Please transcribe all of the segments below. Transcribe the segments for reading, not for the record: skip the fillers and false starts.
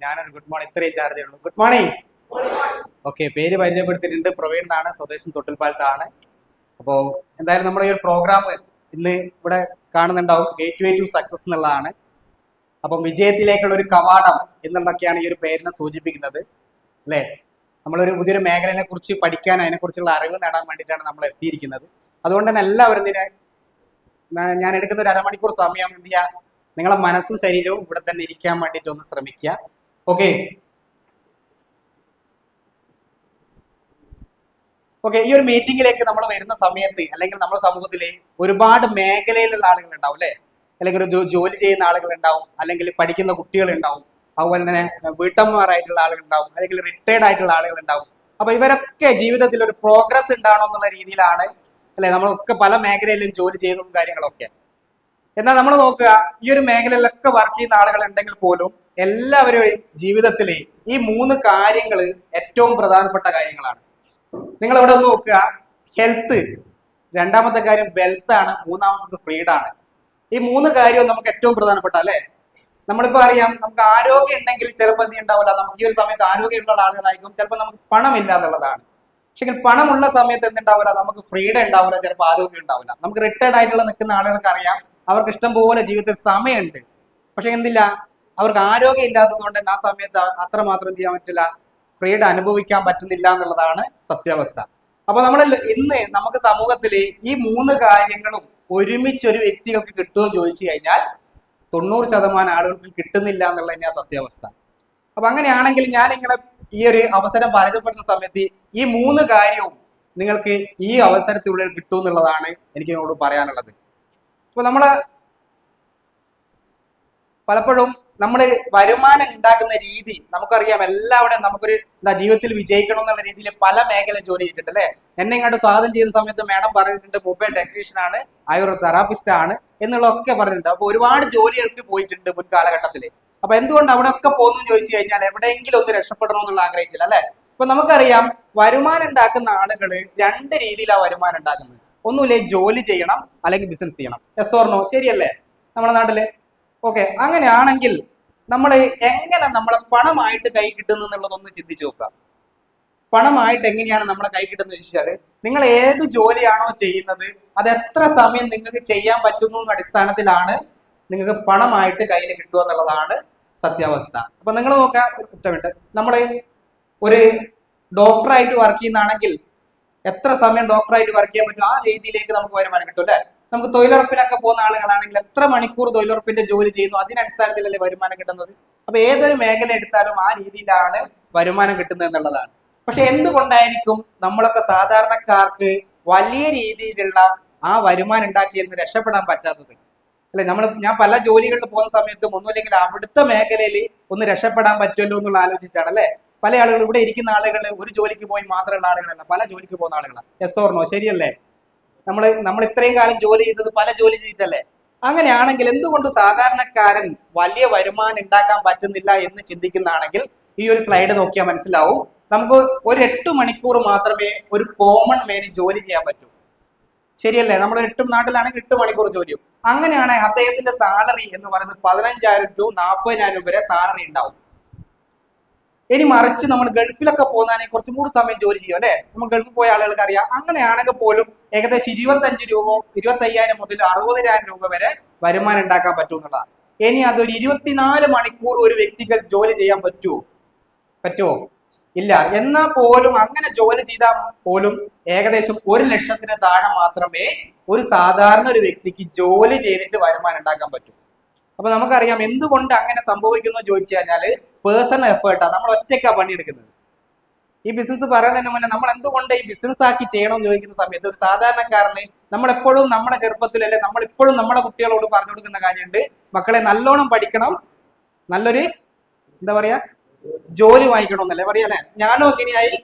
ഞാനൊരു good morning ഇത്രയും charge ചെയ്യുള്ളൂ. Good morning. ഓക്കെ, പേര് പരിചയപ്പെടുത്തിയിട്ടുണ്ട്. പ്രവീൺ എന്നാണ്, സ്വദേശം തൊട്ടിൽപ്പാലത്താണ്. അപ്പോൾ എന്തായാലും നമ്മുടെ ഈ ഒരു പ്രോഗ്രാം ഇന്ന് ഇവിടെ കാണുന്നുണ്ടാവും. ഗേറ്റ് വേ ടു സക്സസ് എന്നുള്ളതാണ്. അപ്പം വിജയത്തിലേക്കുള്ള ഒരു കവാടം എന്നുള്ളതൊക്കെയാണ് ഈ ഒരു പേരിനെ സൂചിപ്പിക്കുന്നത്, അല്ലേ? നമ്മളൊരു പുതിയൊരു മേഖലയെ കുറിച്ച് പഠിക്കാൻ, അതിനെക്കുറിച്ചുള്ള അറിവ് നേടാൻ വേണ്ടിയിട്ടാണ് നമ്മൾ എത്തിയിരിക്കുന്നത്. അതുകൊണ്ട് തന്നെ എല്ലാവരും ഞാൻ എടുക്കുന്ന ഒരു അരമണിക്കൂർ സമയം എന്ത് ചെയ്യുക, നിങ്ങളെ മനസ്സും ശരീരവും ഇവിടെ തന്നെ ഇരിക്കാൻ വേണ്ടിയിട്ട് ഒന്ന് ശ്രമിക്കുക. ഓക്കെ ഓക്കെ ഈ ഒരു മീറ്റിംഗിലേക്ക് നമ്മൾ വരുന്ന സമയത്ത്, അല്ലെങ്കിൽ നമ്മുടെ സമൂഹത്തിൽ ഒരുപാട് മേഖലയിലുള്ള ആളുകൾ ഉണ്ടാവും, അല്ലെ? അല്ലെങ്കിൽ ഒരു ജോലി ചെയ്യുന്ന ആളുകൾ ഉണ്ടാവും, അല്ലെങ്കിൽ പഠിക്കുന്ന കുട്ടികൾ ഉണ്ടാവും, അതുപോലെ തന്നെ വീട്ടമ്മമാരായിട്ടുള്ള ആളുകൾ ഉണ്ടാവും, അല്ലെങ്കിൽ റിട്ടയർഡ് ആയിട്ടുള്ള ആളുകൾ ഉണ്ടാവും. അപ്പൊ ഇവരൊക്കെ ജീവിതത്തിൽ ഒരു പ്രോഗ്രസ് ഉണ്ടാവണം എന്നുള്ള രീതിയിലാണ്, അല്ലെ, നമ്മളൊക്കെ പല മേഖലയിലും ജോലി ചെയ്യുന്ന കാര്യങ്ങളൊക്കെ. എന്നാൽ നമ്മൾ നോക്കുക, ഈ ഒരു മേഖലയിലൊക്കെ വർക്ക് ചെയ്യുന്ന ആളുകൾ ഉണ്ടെങ്കിൽ പോലും എല്ലാവരുടെയും ജീവിതത്തിൽ ഈ മൂന്ന് കാര്യങ്ങൾ ഏറ്റവും പ്രധാനപ്പെട്ട കാര്യങ്ങളാണ്. നിങ്ങൾ ഇവിടെ ഒന്ന് നോക്കുക, ഹെൽത്ത്, രണ്ടാമത്തെ കാര്യം വെൽത്ത് ആണ്, മൂന്നാമത്തത് ഫ്രീഡാണ്. ഈ മൂന്ന് കാര്യവും നമുക്ക് ഏറ്റവും പ്രധാനപ്പെട്ട, അല്ലെ? നമ്മളിപ്പോ അറിയാം, നമുക്ക് ആരോഗ്യം ഉണ്ടെങ്കിൽ ചിലപ്പോൾ എന്ത് ഉണ്ടാവില്ല, നമുക്ക് ഈ ഒരു സമയത്ത് ആരോഗ്യമുള്ള ആളുകളായിരിക്കും, ചിലപ്പോൾ നമുക്ക് പണമില്ല എന്നുള്ളതാണ്. പക്ഷെ പണമുള്ള സമയത്ത് എന്തുണ്ടാവില്ല, നമുക്ക് ഫ്രീഡം ഉണ്ടാവില്ല, ചിലപ്പോൾ ആരോഗ്യം ഉണ്ടാവില്ല. നമുക്ക് റിട്ടയർഡ് ആയിട്ടുള്ള നിൽക്കുന്ന ആളുകൾക്ക് അറിയാം, അവർക്ക് ഇഷ്ടം പോലെ ജീവിതത്തിൽ സമയമുണ്ട്, പക്ഷെ എന്തില്ല, അവർക്ക് ആരോഗ്യം ഇല്ലാത്തത് കൊണ്ട് തന്നെ ആ സമയത്ത് അത്രമാത്രം ചെയ്യാൻ പറ്റില്ല, ഫ്രീഡം അനുഭവിക്കാൻ പറ്റുന്നില്ല എന്നുള്ളതാണ് സത്യാവസ്ഥ. അപ്പൊ നമ്മൾ ഇന്ന് നമുക്ക് സമൂഹത്തിൽ ഈ മൂന്ന് കാര്യങ്ങളും ഒരുമിച്ച് ഒരു വ്യക്തികൾക്ക് കിട്ടുമോ ചോദിച്ചു കഴിഞ്ഞാൽ 90% ആളുകൾക്ക് കിട്ടുന്നില്ല എന്നുള്ളത് തന്നെയാണ് സത്യാവസ്ഥ. അപ്പൊ അങ്ങനെയാണെങ്കിൽ ഞാൻ നിങ്ങളെ ഈ ഒരു അവസരം പരിചയപ്പെടുന്ന സമയത്ത് ഈ മൂന്ന് കാര്യവും നിങ്ങൾക്ക് ഈ അവസരത്തിനുള്ളിൽ കിട്ടും എന്നുള്ളതാണ് എനിക്ക് നിങ്ങളോട് പറയാനുള്ളത്. അപ്പൊ പലപ്പോഴും നമ്മൾ വരുമാനം ഉണ്ടാക്കുന്ന രീതി നമുക്കറിയാം. എല്ലാവരുടെയും നമുക്കൊരു ജീവിതത്തിൽ വിജയിക്കണം എന്നുള്ള രീതിയിൽ പല മേഖല ജോലി ചെയ്തിട്ടുണ്ട്, അല്ലെ? എന്നെ ഇങ്ങോട്ട് സ്വാഗതം ചെയ്ത സമയത്ത് മാഡം പറഞ്ഞിട്ടുണ്ട് മൊബൈൽ ടെക്നീഷ്യൻ ആണ്, ആയുർവേദ തെറാപ്പിസ്റ്റ് ആണ് എന്നുള്ളതൊക്കെ പറഞ്ഞിട്ടുണ്ട്. അപ്പൊ ഒരുപാട് ജോലികൾക്ക് പോയിട്ടുണ്ട് മുൻ കാലഘട്ടത്തിൽ. അപ്പൊ എന്തുകൊണ്ട് അവിടെ ഒക്കെ പോകുന്നു ചോദിച്ചു കഴിഞ്ഞാൽ എവിടെയെങ്കിലും ഒന്ന് രക്ഷപ്പെടണം എന്നുള്ള ആഗ്രഹിച്ചില്ല, അല്ലെ? അപ്പൊ നമുക്കറിയാം, വരുമാനം ഉണ്ടാക്കുന്ന ആളുകൾ രണ്ട് രീതിയിലാണ് വരുമാനം ഉണ്ടാക്കുന്നത്. ഒന്നുമില്ലേ, ജോലി ചെയ്യണം അല്ലെങ്കിൽ ബിസിനസ് ചെയ്യണം. Yes or no? ശരിയല്ലേ നമ്മുടെ നാട്ടില്? ഓക്കെ, അങ്ങനെയാണെങ്കിൽ നമ്മൾ എങ്ങനെ നമ്മളെ പണമായിട്ട് കൈ കിട്ടുന്നു എന്നുള്ളതൊന്ന് ചിന്തിച്ചു നോക്കുക. പണമായിട്ട് എങ്ങനെയാണ് നമ്മളെ കൈ കിട്ടുന്നത് ചോദിച്ചാല്, നിങ്ങൾ ഏത് ജോലിയാണോ ചെയ്യുന്നത് അത് എത്ര സമയം നിങ്ങൾക്ക് ചെയ്യാൻ പറ്റുന്നു എന്ന അടിസ്ഥാനത്തിലാണ് നിങ്ങൾക്ക് പണമായിട്ട് കയ്യിൽ കിട്ടുക എന്നുള്ളതാണ് സത്യാവസ്ഥ. അപ്പൊ നിങ്ങൾ നോക്കാം, കുറ്റമുണ്ട്, നമ്മൾ ഒരു ഡോക്ടറായിട്ട് വർക്ക് ചെയ്യുന്നതാണെങ്കിൽ എത്ര സമയം ഡോക്ടറായിട്ട് വർക്ക് ചെയ്യാൻ പറ്റും, ആ രീതിയിലേക്ക് നമുക്ക് വരുമാനം കിട്ടും, അല്ലെ? നമുക്ക് തൊഴിലുറപ്പിലൊക്കെ പോകുന്ന ആളുകളാണെങ്കിൽ എത്ര മണിക്കൂർ തൊഴിലുറപ്പിന്റെ ജോലി ചെയ്യുന്നു, അതിനടിസ്ഥാനത്തിലല്ലേ വരുമാനം കിട്ടുന്നത്. അപ്പൊ ഏതൊരു മേഖല എടുത്താലും ആ രീതിയിലാണ് വരുമാനം കിട്ടുന്നത് എന്നുള്ളതാണ്. പക്ഷെ എന്തുകൊണ്ടായിരിക്കും നമ്മളൊക്കെ സാധാരണക്കാർക്ക് വലിയ രീതിയിലുള്ള ആ വരുമാനം ഉണ്ടാക്കിയിൽ നിന്ന് രക്ഷപ്പെടാൻ പറ്റാത്തത്, അല്ലെ? ഞാൻ പല ജോലികളിൽ പോകുന്ന സമയത്തും ഒന്നുമില്ലെങ്കിൽ അവിടുത്തെ മേഖലയിൽ ഒന്ന് രക്ഷപ്പെടാൻ പറ്റുമല്ലോ എന്നുള്ള ആലോചിച്ചിട്ടാണ്, അല്ലെ? പല ആളുകൾ ഇവിടെ ഇരിക്കുന്ന ആളുകൾ ഒരു ജോലിക്ക് പോയി മാത്രമുള്ള ആളുകളല്ല, പല ജോലിക്ക് പോകുന്ന ആളുകളാണ്. Yes or no? ശരിയല്ലേ? നമ്മൾ ഇത്രയും കാലം ജോലി ചെയ്തത് പല ജോലി ചെയ്തിട്ടല്ലേ? അങ്ങനെയാണെങ്കിൽ എന്തുകൊണ്ട് സാധാരണക്കാരൻ വലിയ വരുമാനം ഉണ്ടാക്കാൻ പറ്റുന്നില്ല എന്ന് ചിന്തിക്കുന്നതാണെങ്കിൽ ഈ ഒരു സ്ലൈഡ് നോക്കിയാൽ മനസ്സിലാവും. നമുക്ക് ഒരു 8 മണിക്കൂർ മാത്രമേ ഒരു കോമൺ മേന് ജോലി ചെയ്യാൻ പറ്റൂ, ശരിയല്ലേ? നമ്മൾ 8 നാട്ടിലാണെങ്കിൽ 8 മണിക്കൂർ ജോലിയും. അങ്ങനെയാണ് അദ്ദേഹത്തിന്റെ സാലറി എന്ന് പറയുന്നത് 15,000 to 40,000 വരെ സാലറി ഉണ്ടാവും. ഇനി മറിച്ച് നമ്മൾ ഗൾഫിലൊക്കെ പോകുന്നതിനെ കുറച്ചും കൂടി സമയം ജോലി ചെയ്യും, അല്ലെ? നമ്മൾ ഗൾഫിൽ പോയ ആളുകൾക്ക് അറിയാം. അങ്ങനെയാണെങ്കിൽ പോലും ഏകദേശം 25 രൂപ, 25,000 മുതൽ 60,000 രൂപ വരെ വരുമാനം ഉണ്ടാക്കാൻ പറ്റും എന്നുള്ളതാണ്. ഇനി അതൊരു 24 മണിക്കൂർ ഒരു വ്യക്തികൾ ജോലി ചെയ്യാൻ പറ്റുമോ? ഇല്ല. എന്നാൽ പോലും അങ്ങനെ ജോലി ചെയ്താൽ പോലും ഏകദേശം 1 ലക്ഷത്തിന് താഴെ മാത്രമേ ഒരു സാധാരണ ഒരു വ്യക്തിക്ക് ജോലി ചെയ്തിട്ട് വരുമാനം ഉണ്ടാക്കാൻ പറ്റൂ. അപ്പൊ നമുക്കറിയാം എന്തുകൊണ്ട് അങ്ങനെ സംഭവിക്കുന്നു ചോദിച്ചു കഴിഞ്ഞാല് പേഴ്സണൽ എഫേർട്ടാണ്. നമ്മൾ ഒറ്റയ്ക്കാണ് പണിയെടുക്കുന്നത്. ഈ ബിസിനസ് പറയുന്നതിന് മുന്നേ നമ്മൾ എന്തുകൊണ്ട് ഈ ബിസിനസ് ആക്കി ചെയ്യണമെന്ന് ചോദിക്കുന്ന സമയത്ത് ഒരു സാധാരണക്കാരന് നമ്മളെപ്പോഴും നമ്മുടെ ചെറുപ്പത്തിലല്ലേ, നമ്മളിപ്പോഴും നമ്മുടെ കുട്ടികളോട് പറഞ്ഞു കൊടുക്കുന്ന കാര്യമുണ്ട്, മക്കളെ നല്ലോണം പഠിക്കണം, നല്ലൊരു എന്താ പറയാ ജോലി വാങ്ങിക്കണം എന്നല്ലേ പറയാ, അല്ലെ? ഞാനോ അങ്ങനെയായി,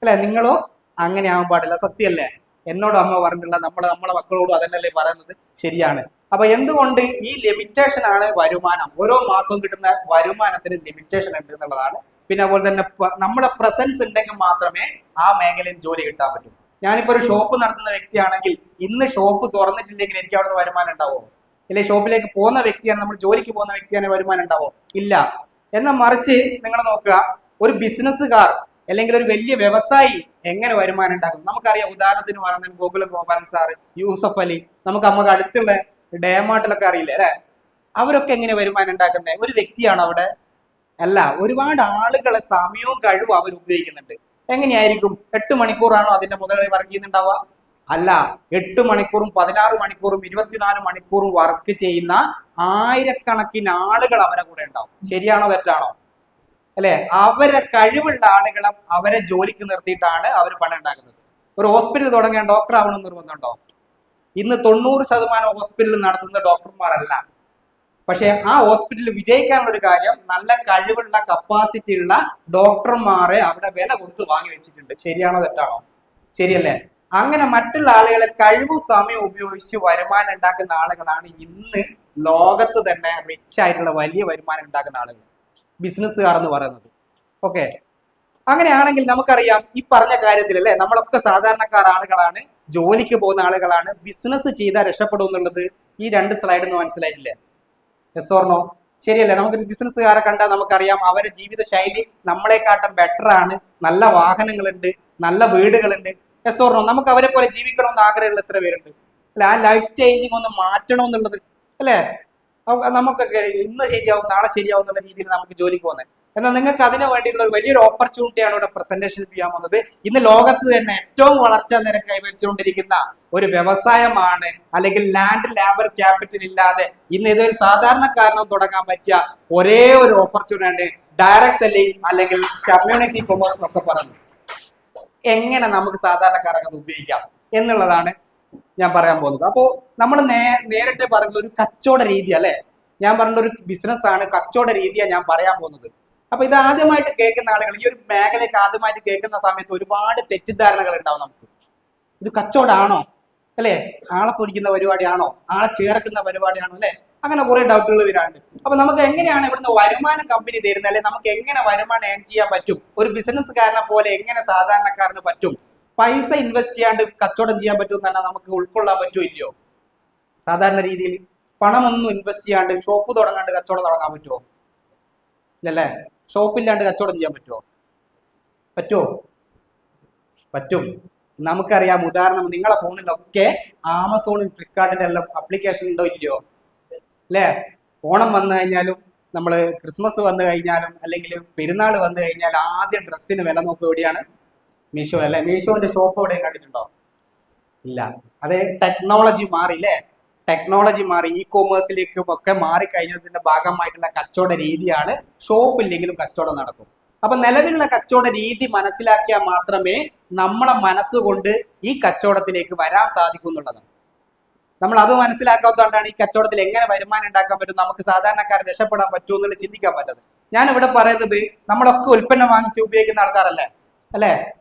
അല്ലെ? നിങ്ങളോ അങ്ങനെ ആവാൻ പാടില്ല. സത്യമല്ലേ? എന്നോടും അമ്മ പറഞ്ഞിട്ടുള്ള നമ്മളെ മക്കളോടും അതന്നല്ലേ പറയുന്നത്, ശരിയാണ്. അപ്പൊ എന്തുകൊണ്ട് ഈ ലിമിറ്റേഷൻ ആണ് വരുമാനം. ഓരോ മാസവും കിട്ടുന്ന വരുമാനത്തിന് ലിമിറ്റേഷൻ ഉണ്ട് എന്നുള്ളതാണ്. പിന്നെ അതുപോലെ തന്നെ നമ്മളെ പ്രസൻസ് ഉണ്ടെങ്കിൽ മാത്രമേ ആ മേഖലയിൽ ജോലി കിട്ടാൻ പറ്റൂ. ഞാനിപ്പോ ഒരു ഷോപ്പ് നടത്തുന്ന വ്യക്തിയാണെങ്കിൽ ഇന്ന് ഷോപ്പ് തുറന്നിട്ടില്ലെങ്കിൽ എനിക്ക് അവിടെ നിന്ന് വരുമാനം ഉണ്ടാവോ? ഇല്ലെ? ഷോപ്പിലേക്ക് പോകുന്ന വ്യക്തിയാണ്, നമ്മൾ ജോലിക്ക് പോകുന്ന വ്യക്തിയാണ്, വരുമാനം ഉണ്ടാവോ? ഇല്ല. എന്നാൽ മറിച്ച് നിങ്ങൾ നോക്കുക, ഒരു ബിസിനസ്സുകാർ അല്ലെങ്കിൽ ഒരു വലിയ വ്യവസായി എങ്ങനെ വരുമാനം ഉണ്ടാക്കും? നമുക്കറിയാം, ഉദാഹരണത്തിന് പറയുന്നത് ഗോകുലം ഗോപാലൻ സാറ്, യൂസഫ് അലി, നമുക്ക് അടുത്തുള്ള ഡേമാർട്ടിലൊക്കെ അറിയില്ലേ അല്ലെ? അവരൊക്കെ എങ്ങനെ വരുമാനം ഉണ്ടാക്കുന്നത്? ഒരു വ്യക്തിയാണ് അവിടെ അല്ല, ഒരുപാട് ആളുകളെ സമയവും കഴിവും അവർ ഉപയോഗിക്കുന്നുണ്ട്. എങ്ങനെയായിരിക്കും? 8 മണിക്കൂറാണോ അതിന്റെ മുതലാളി വർക്ക് ചെയ്യുന്നുണ്ടാവുക? അല്ല, 8 മണിക്കൂറും 16 മണിക്കൂറും 24 മണിക്കൂറും വർക്ക് ചെയ്യുന്ന ആയിരക്കണക്കിന് ആളുകൾ അവരെ കൂടെ ഉണ്ടാവും. ശരിയാണോ തെറ്റാണോ? അല്ലെ? അവരെ കഴിവുള്ള ആളുകളെ അവരെ ജോലിക്ക് നിർത്തിയിട്ടാണ് അവർ പണം ഉണ്ടാക്കുന്നത്. ഒരു ഹോസ്പിറ്റൽ തുടങ്ങിയാൽ ഡോക്ടർ ആവണമെന്ന് നിർബന്ധമുണ്ടോ? ഇന്ന് 90% ഹോസ്പിറ്റലിൽ നടത്തുന്ന ഡോക്ടർമാരല്ല. പക്ഷെ ആ ഹോസ്പിറ്റലിൽ വിജയിക്കാനുള്ള ഒരു കാര്യം, നല്ല കഴിവുള്ള കപ്പാസിറ്റി ഉള്ള ഡോക്ടർമാരെ അവിടെ വില കൊടുത്ത് വാങ്ങി വെച്ചിട്ടുണ്ട്. ശരിയാണോ തെറ്റാണോ? ശരിയല്ലേ? അങ്ങനെ മറ്റുള്ള ആളുകളെ കഴിവും സമയവും ഉപയോഗിച്ച് വരുമാനം ഉണ്ടാക്കുന്ന ആളുകളാണ് ഇന്ന് ലോകത്ത് തന്നെ റിച്ച് ആയിട്ടുള്ള വലിയ വരുമാനം ഉണ്ടാക്കുന്ന ആളുകൾ, ബിസിനസ്സുകാർ എന്ന് പറയുന്നത്. ഓക്കെ, അങ്ങനെയാണെങ്കിൽ നമുക്കറിയാം ഈ പറഞ്ഞ കാര്യത്തിൽ അല്ലെ, നമ്മളൊക്കെ സാധാരണക്കാർ ആളുകളാണ്, ജോലിക്ക് പോകുന്ന ആളുകളാണ്. ബിസിനസ് ചെയ്താൽ രക്ഷപ്പെടും എന്നുള്ളത് ഈ 2 സ്ലൈഡിൽ നിന്ന് മനസ്സിലായിട്ടില്ലേ? Yes or no? ശരിയല്ലേ? നമുക്ക് ബിസിനസ്സുകാരെ കണ്ടാൽ നമുക്കറിയാം അവരുടെ ജീവിത ശൈലി നമ്മളെക്കാട്ടും ബെറ്റർ ആണ്, നല്ല വാഹനങ്ങളുണ്ട്, നല്ല വീടുകളുണ്ട്. Yes or no? നമുക്ക് അവരെ പോലെ ജീവിക്കണമെന്ന് ആഗ്രഹമുള്ള എത്ര പേരുണ്ട്? അല്ലെ? ആ ലൈഫ് ചേഞ്ചിങ് ഒന്ന് മാറ്റണമെന്നുള്ളത് അല്ലെ? നമുക്കൊക്കെ ഇന്ന് ശരിയാവും നാളെ ശരിയാവും എന്നുള്ള രീതിയിൽ നമുക്ക് ജോലിക്ക് പോകുന്നത്. എന്നാൽ നിങ്ങൾക്ക് അതിനു വേണ്ടിയുള്ള ഒരു വലിയൊരു ഓപ്പർച്യൂണിറ്റിയാണ് ഇവിടെ പ്രസന്റേഷൻ ചെയ്യാൻ വന്നത്. ഇന്ന് ലോകത്ത് തന്നെ ഏറ്റവും വളർച്ചാ നിരക്ക് കൈവരിച്ചുകൊണ്ടിരിക്കുന്ന ഒരു വ്യവസായമാണ്, അല്ലെങ്കിൽ ലാൻഡ് ലേബർ ക്യാപിറ്റൽ ഇല്ലാതെ ഇന്ന് ഏതൊരു സാധാരണക്കാരനും തുടങ്ങാൻ പറ്റിയ ഒരേ ഒരു ഓപ്പർച്യൂണിറ്റി ഡയറക്ട് സെല്ലിംഗ് അല്ലെങ്കിൽ കമ്മ്യൂണിറ്റി കൊമേഴ്സ് എന്നൊക്കെ പറഞ്ഞു. എങ്ങനെ നമുക്ക് സാധാരണക്കാരൊക്കെ അത് ഉപയോഗിക്കാം എന്നുള്ളതാണ് ഞാൻ പറയാൻ പോകുന്നത്. അപ്പോൾ നമ്മൾ നേരിട്ട് പറയുന്നത് ഒരു കച്ചവട രീതി അല്ലെ? ഞാൻ പറഞ്ഞ ഒരു ബിസിനസ് ആണ്, കച്ചവട രീതിയാണ് ഞാൻ പറയാൻ പോകുന്നത്. അപ്പൊ ഇത് ആദ്യമായിട്ട് കേൾക്കുന്ന ആളുകൾ, ഈ ഒരു മേഖലയ്ക്ക് ആദ്യമായിട്ട് കേൾക്കുന്ന സമയത്ത് ഒരുപാട് തെറ്റിദ്ധാരണകൾ ഉണ്ടാവും നമുക്ക്. ഇത് കച്ചവടമാണോ അല്ലെ? ആളെ പൊടിക്കുന്ന പരിപാടിയാണോ? ആളെ ചേർക്കുന്ന പരിപാടിയാണോ അല്ലെ? അങ്ങനെ കുറെ ഡൗട്ടുകൾ വരാറുണ്ട്. അപ്പൊ നമുക്ക് എങ്ങനെയാണ് ഇവിടുന്ന് വരുമാനം കമ്പനി തരുന്നത്, അല്ലെ നമുക്ക് എങ്ങനെ വരുമാനം ഏൺ ചെയ്യാൻ പറ്റും? ഒരു ബിസിനസ്സുകാരനെ പോലെ എങ്ങനെ സാധാരണക്കാരന് പറ്റും? പൈസ ഇൻവെസ്റ്റ് ചെയ്യാണ്ട് കച്ചവടം ചെയ്യാൻ പറ്റും എന്ന് പറഞ്ഞാൽ നമുക്ക് ഉൾക്കൊള്ളാൻ പറ്റുമോ ഇല്ലയോ? സാധാരണ രീതിയിൽ പണമൊന്നും ഇൻവെസ്റ്റ് ചെയ്യാണ്ട് ഷോപ്പ് തുടങ്ങാണ്ട് കച്ചവടം തുടങ്ങാൻ പറ്റുമോ? ഇല്ലല്ലേ? ഷോപ്പില്ലാണ്ട് കച്ചവടം ചെയ്യാൻ പറ്റുമോ? പറ്റുമോ? പറ്റും. നമുക്കറിയാം, ഉദാഹരണം നിങ്ങളെ ഫോണിലൊക്കെ ആമസോണും ഫ്ലിപ്കാർട്ടിന്റെ എല്ലാം അപ്ലിക്കേഷൻ ഉണ്ടോ ഇല്ലയോ? അല്ലേ? ഓണം വന്നു കഴിഞ്ഞാലും നമ്മൾ ക്രിസ്മസ് വന്നു കഴിഞ്ഞാലും അല്ലെങ്കിൽ പെരുന്നാൾ വന്നു കഴിഞ്ഞാൽ ആദ്യം ഡ്രസ്സിന് വില നോക്കുക എവിടെയാണ്? മീഷോ അല്ലെ? മീഷോന്റെ ഷോപ്പ് എവിടെയും കണ്ടിട്ടുണ്ടോ? ഇല്ല. അതെ, ടെക്നോളജി മാറി അല്ലേ? ടെക്നോളജി മാറി, ഇ കോമേഴ്സിലേക്കും ഒക്കെ മാറി കഴിഞ്ഞതിന്റെ ഭാഗമായിട്ടുള്ള കച്ചവട രീതിയാണ് ഷോപ്പില്ലെങ്കിലും കച്ചവടം നടക്കും. അപ്പൊ നിലവിലുള്ള കച്ചവട രീതി മനസ്സിലാക്കിയാൽ മാത്രമേ നമ്മളെ മനസ്സുകൊണ്ട് ഈ കച്ചവടത്തിലേക്ക് വരാൻ സാധിക്കൂ എന്നുള്ളതാണ്. നമ്മൾ അത് മനസ്സിലാക്കാത്തതുകൊണ്ടാണ് ഈ കച്ചവടത്തിൽ എങ്ങനെ വരുമാനം ഉണ്ടാക്കാൻ പറ്റും, നമുക്ക് സാധാരണക്കാരെ രക്ഷപ്പെടാൻ പറ്റുമോ എന്നുള്ളത് ചിന്തിക്കാൻ പറ്റത്. ഞാൻ ഇവിടെ പറയുന്നത്, നമ്മളൊക്കെ ഉൽപ്പന്നം വാങ്ങിച്ച് ഉപയോഗിക്കുന്ന ആൾക്കാരല്ലേ അല്ലെ?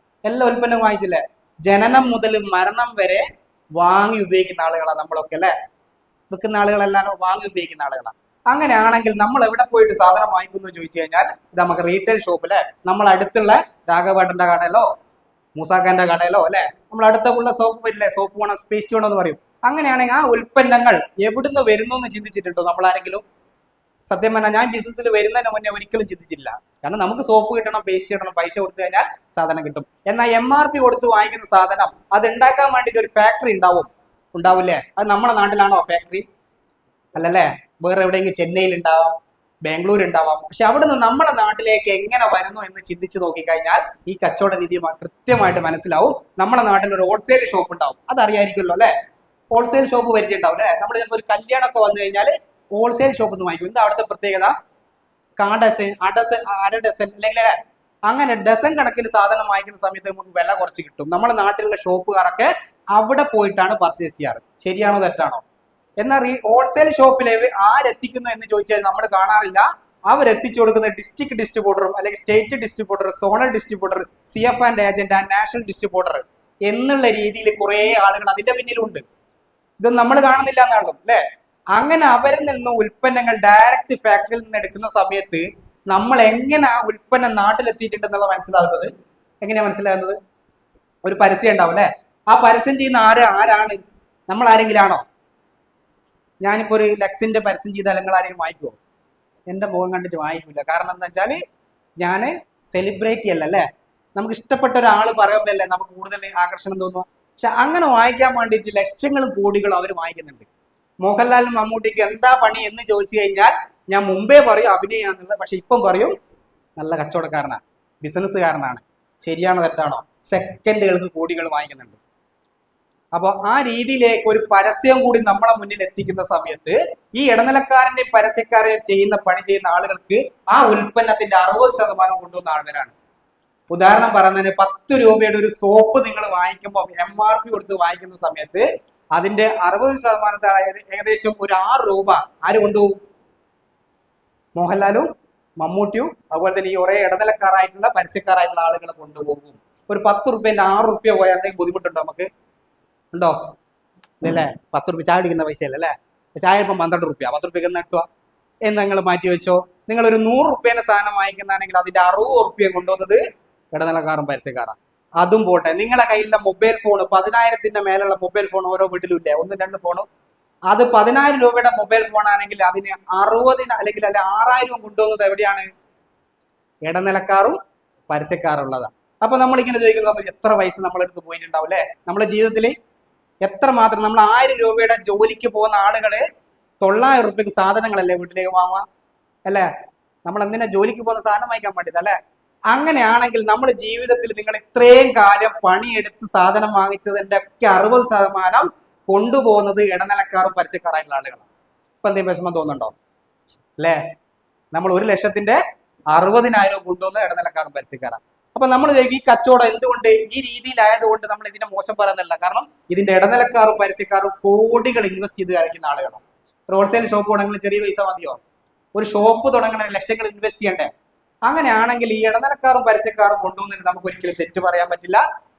എല്ലാ ഉൽപ്പന്നം വാങ്ങിച്ചില്ലേ? ജനനം മുതൽ മരണം വരെ വാങ്ങി ഉപയോഗിക്കുന്ന ആളുകളാണ് നമ്മളൊക്കെ അല്ലെ? വിൽക്കുന്ന ആളുകളെല്ലാം വാങ്ങി ഉപയോഗിക്കുന്ന ആളുകളാണ്. അങ്ങനെയാണെങ്കിൽ നമ്മൾ എവിടെ പോയിട്ട് സാധനം വാങ്ങിക്കുന്നു ചോദിച്ചു കഴിഞ്ഞാൽ, ഇത് നമുക്ക് റീറ്റെയിൽ ഷോപ്പിലെ നമ്മൾ അടുത്തുള്ള രാഘവേട്ടന്റെ കടയിലോ മൂസാഖാന്റെ കടയിലോ അല്ലെ, നമ്മൾ അടുത്തുള്ള സോപ്പ് ഇല്ലേ, സോപ്പ് വേണം, പേസ്റ്റ് വേണം എന്ന് പറയും. അങ്ങനെയാണെങ്കിൽ ആ ഉൽപ്പന്നങ്ങൾ എവിടുന്ന് വരുന്നു എന്ന് ചിന്തിച്ചിട്ടുണ്ടോ നമ്മൾ ആരെങ്കിലും? സത്യം പറഞ്ഞാൽ ഞാൻ ബിസിനസ്സിൽ വരുന്നതിന് മുന്നേ ഒരിക്കലും ചിന്തിച്ചില്ല. കാരണം നമുക്ക് സോപ്പ് കിട്ടണം, പേസ്റ്റ് കിട്ടണം, പൈസ കൊടുത്തു കഴിഞ്ഞാൽ സാധനം കിട്ടും. എന്നാൽ MRP കൊടുത്ത് വാങ്ങിക്കുന്ന സാധനം അത് ഉണ്ടാക്കാൻ വേണ്ടിയിട്ട് ഒരു ഫാക്ടറി ഉണ്ടാവില്ലേ? അത് നമ്മുടെ നാട്ടിലാണോ ഫാക്ടറി? അല്ലല്ലേ? വേറെ എവിടെയെങ്കിലും ചെന്നൈയിൽ ഉണ്ടാവാം, ബാംഗ്ലൂർ ഉണ്ടാവാം. പക്ഷെ അവിടെ നിന്ന് നമ്മുടെ നാട്ടിലേക്ക് എങ്ങനെ വരുന്നു എന്ന് ചിന്തിച്ച് നോക്കിക്കഴിഞ്ഞാൽ ഈ കച്ചവട രീതി കൃത്യമായിട്ട് മനസ്സിലാവും. നമ്മുടെ നാട്ടിൽ ഒരു ഹോൾസെയിൽ ഷോപ്പ് ഉണ്ടാവും, അതറിയായിരിക്കുമല്ലോ അല്ലെ? ഹോൾസെയിൽ ഷോപ്പ് പരിചയമുണ്ടാവും അല്ലെ? നമ്മൾ ചിലപ്പോൾ ഒരു കല്യാണമൊക്കെ വന്നു കഴിഞ്ഞാൽ ഹോൾസെയിൽ ഷോപ്പ് നിന്ന് വാങ്ങിക്കും. എന്താ അവിടുത്തെ പ്രത്യേകത? അര ഡസൻ അല്ലെങ്കിൽ അങ്ങനെ ഡസൻ കണക്കിന് സാധനം വാങ്ങിക്കുന്ന സമയത്ത് നമുക്ക് വില കുറച്ച് കിട്ടും. നമ്മുടെ നാട്ടിലുള്ള ഷോപ്പുകാരൊക്കെ അവിടെ പോയിട്ടാണ് പർച്ചേസ് ചെയ്യാറ്. ശരിയാണോ തെറ്റാണോ? എന്നാൽ ഈ ഹോൾസെയിൽ ഷോപ്പിലെ ആരെത്തിക്കുന്നു എന്ന് ചോദിച്ചാൽ നമ്മൾ കാണാറില്ല. അവരെത്തിച്ചു കൊടുക്കുന്ന ഡിസ്ട്രിക്ട് ഡിസ്ട്രിബ്യൂട്ടറും അല്ലെങ്കിൽ state distributor, zonal distributor, CF and agent and national distributor എന്നുള്ള രീതിയിൽ കുറെ ആളുകൾ അതിന്റെ പിന്നിലുണ്ട്. ഇതൊന്നും നമ്മൾ കാണുന്നില്ല എന്നാണല്ലോ അല്ലെ? അങ്ങനെ അവരിൽ നിന്ന് ഉൽപ്പന്നങ്ങൾ ഡയറക്റ്റ് ഫാക്ടറിയിൽ നിന്ന് എടുക്കുന്ന സമയത്ത് നമ്മൾ എങ്ങനെ ആ ഉൽപ്പന്നം നാട്ടിലെത്തിയിട്ടുണ്ടെന്നുള്ള മനസ്സിലാകുന്നത്? എങ്ങനെയാ മനസ്സിലാകുന്നത്? ഒരു പരസ്യം ഉണ്ടാവും അല്ലെ? ആ പരസ്യം ചെയ്യുന്ന ആരാണ്? നമ്മൾ ആരെങ്കിലും ആണോ? ഞാനിപ്പോ ഒരു ലക്സിന്റെ പരസ്യം ചെയ്താൽ നിങ്ങൾ ആരെങ്കിലും വാങ്ങിക്കുമോ? എൻ്റെ മുഖം കണ്ടിട്ട് വാങ്ങിക്കില്ല. കാരണം എന്താ വെച്ചാൽ ഞാൻ സെലിബ്രിറ്റി അല്ല അല്ലേ, നമുക്ക് ഇഷ്ടപ്പെട്ട ഒരാൾ പറയുമ്പോഴല്ലേ നമുക്ക് കൂടുതൽ ആകർഷണം തോന്നുക. പക്ഷെ അങ്ങനെ വാങ്ങിക്കാൻ വേണ്ടിയിട്ട് ലക്ഷങ്ങളും കോടികളും അവർ വാങ്ങിക്കുന്നുണ്ട്. മോഹൻലാലും മമ്മൂട്ടിക്ക് എന്താ പണി എന്ന് ചോദിച്ചു കഴിഞ്ഞാൽ ഞാൻ മുമ്പേ പറയും അഭിനയാന്നുള്ളത്, പക്ഷെ ഇപ്പം പറയും നല്ല കച്ചവടക്കാരനാണ്, ബിസിനസ്സുകാരനാണ്. ശരിയാണോ തെറ്റാണോ? സെക്കൻഡുകൾക്ക് കോടികൾ വാങ്ങിക്കുന്നുണ്ട്. അപ്പോൾ ആ രീതിയിലേക്ക് ഒരു പരസ്യം കൂടി നമ്മളെ മുന്നിൽ എത്തിക്കുന്ന സമയത്ത് ഈ ഇടനിലക്കാരന്റെ പരസ്യക്കാരെ ചെയ്യുന്ന പണി ചെയ്യുന്ന ആളുകൾക്ക് ആ ഉൽപ്പന്നത്തിന്റെ 60% കൊണ്ടുവന്ന ആളുകളാണ്. ഉദാഹരണം പറയുന്നതിന് 10 രൂപയുടെ ഒരു സോപ്പ് നിങ്ങൾ വാങ്ങിക്കുമ്പോൾ MRP കൊടുത്ത് വാങ്ങിക്കുന്ന സമയത്ത് അതിന്റെ 60% ഏകദേശം ഒരു 6 രൂപ ആര് കൊണ്ടുപോകും? മോഹൻലാലും മമ്മൂട്ടിയും അതുപോലെ തന്നെ ഈ ഒരേ ഇടനിലക്കാരായിട്ടുള്ള പരസ്യക്കാരായിട്ടുള്ള ആളുകളെ കൊണ്ടുപോകും. ഒരു 10 റുപ്യന്റെ 6 റുപ്യ പോയാൽ എന്തെങ്കിലും ബുദ്ധിമുട്ടുണ്ടോ? നമുക്ക് ഉണ്ടോ? ഇല്ലല്ലേ? 10 റുപ്യ ചായ അടിക്കുന്ന പൈസയല്ല അല്ലേ? ചായ ഇപ്പം 12 റുപ്യ, 10 റുപ്യക്ക് നട്ടുക എന്ന് നിങ്ങൾ മാറ്റി വെച്ചോ. നിങ്ങൾ ഒരു 100 റുപ്യേന്റെ സാധനം വാങ്ങിക്കുന്നതാണെങ്കിൽ അതിന്റെ 60 റുപ്യ കൊണ്ടുവന്നത് ഇടനിലക്കാരും പരസ്യക്കാരാണ്. അതും പോട്ടെ, നിങ്ങളുടെ കയ്യിലുള്ള മൊബൈൽ ഫോൺ 10,000-ന്റെ മേലുള്ള മൊബൈൽ ഫോൺ ഓരോ വീട്ടിലും ഇല്ലേ, 1-2 ഫോണും. അത് 10,000 രൂപയുടെ മൊബൈൽ ഫോൺ ആണെങ്കിൽ അതിന് 60 അല്ലെങ്കിൽ 6,000 കൊണ്ടുവന്നത് എവിടെയാണ്? ഇടനിലക്കാരും പരസ്യക്കാരുള്ളതാണ്. അപ്പൊ നമ്മൾ ഇങ്ങനെ ചോദിക്കുന്നത് നമ്മൾ എത്ര പൈസ നമ്മളെടുത്ത് പോയിട്ടുണ്ടാവും അല്ലെ? നമ്മുടെ ജീവിതത്തിൽ എത്ര മാത്രം നമ്മൾ 1000 രൂപയുടെ ജോലിക്ക് പോകുന്ന ആളുകള് 900 റുപ്യക്ക് സാധനങ്ങളല്ലേ വീട്ടിലേക്ക് വാങ്ങുക അല്ലെ? നമ്മൾ എന്തിനാ ജോലിക്ക് പോകുന്ന സാധനം വാങ്ങിക്കാൻ വേണ്ടിയില്ല അല്ലെ? അങ്ങനെയാണെങ്കിൽ നമ്മുടെ ജീവിതത്തിൽ നിങ്ങൾ ഇത്രയും കാലം പണിയെടുത്ത് സാധനം വാങ്ങിച്ചതിന്റെ ഒക്കെ 60% കൊണ്ടുപോകുന്നത് ഇടനിലക്കാരും പരസ്യക്കാരായിട്ടുള്ള ആളുകളാണ്. ഇപ്പൊ എന്തെങ്കിലും വിഷമം തോന്നുന്നുണ്ടോ? അല്ലേ? നമ്മൾ 1,00,000-ന്റെ 60,000 കൊണ്ടുവന്ന ഇടനിലക്കാരും പരസ്യക്കാരാണ്. അപ്പൊ നമ്മൾ ഈ കച്ചവടം എന്തുകൊണ്ട് ഈ രീതിയിലായതുകൊണ്ട് നമ്മൾ ഇതിനെ മോശം പറയുന്നില്ല. കാരണം ഇതിന്റെ ഇടനിലക്കാരും പരസ്യക്കാരും കോടികൾ ഇൻവെസ്റ്റ് ചെയ്ത് കളിക്കുന്ന ആളുകളാണ്. ഒരു ഹോൾസെയിൽ ഷോപ്പ് തുടങ്ങുന്ന ചെറിയ പൈസ മതിയോ? ഒരു ഷോപ്പ് തുടങ്ങണ ലക്ഷങ്ങൾ ഇൻവെസ്റ്റ് ചെയ്യണ്ടേ? അങ്ങനെയാണെങ്കിൽ ഈ ഇടനിലക്കാരും പരസ്യക്കാരും കൊണ്ടുവന്നിട്ട് നമുക്ക് ഒരിക്കലും തെറ്റ് പറയാൻ പറ്റില്ല.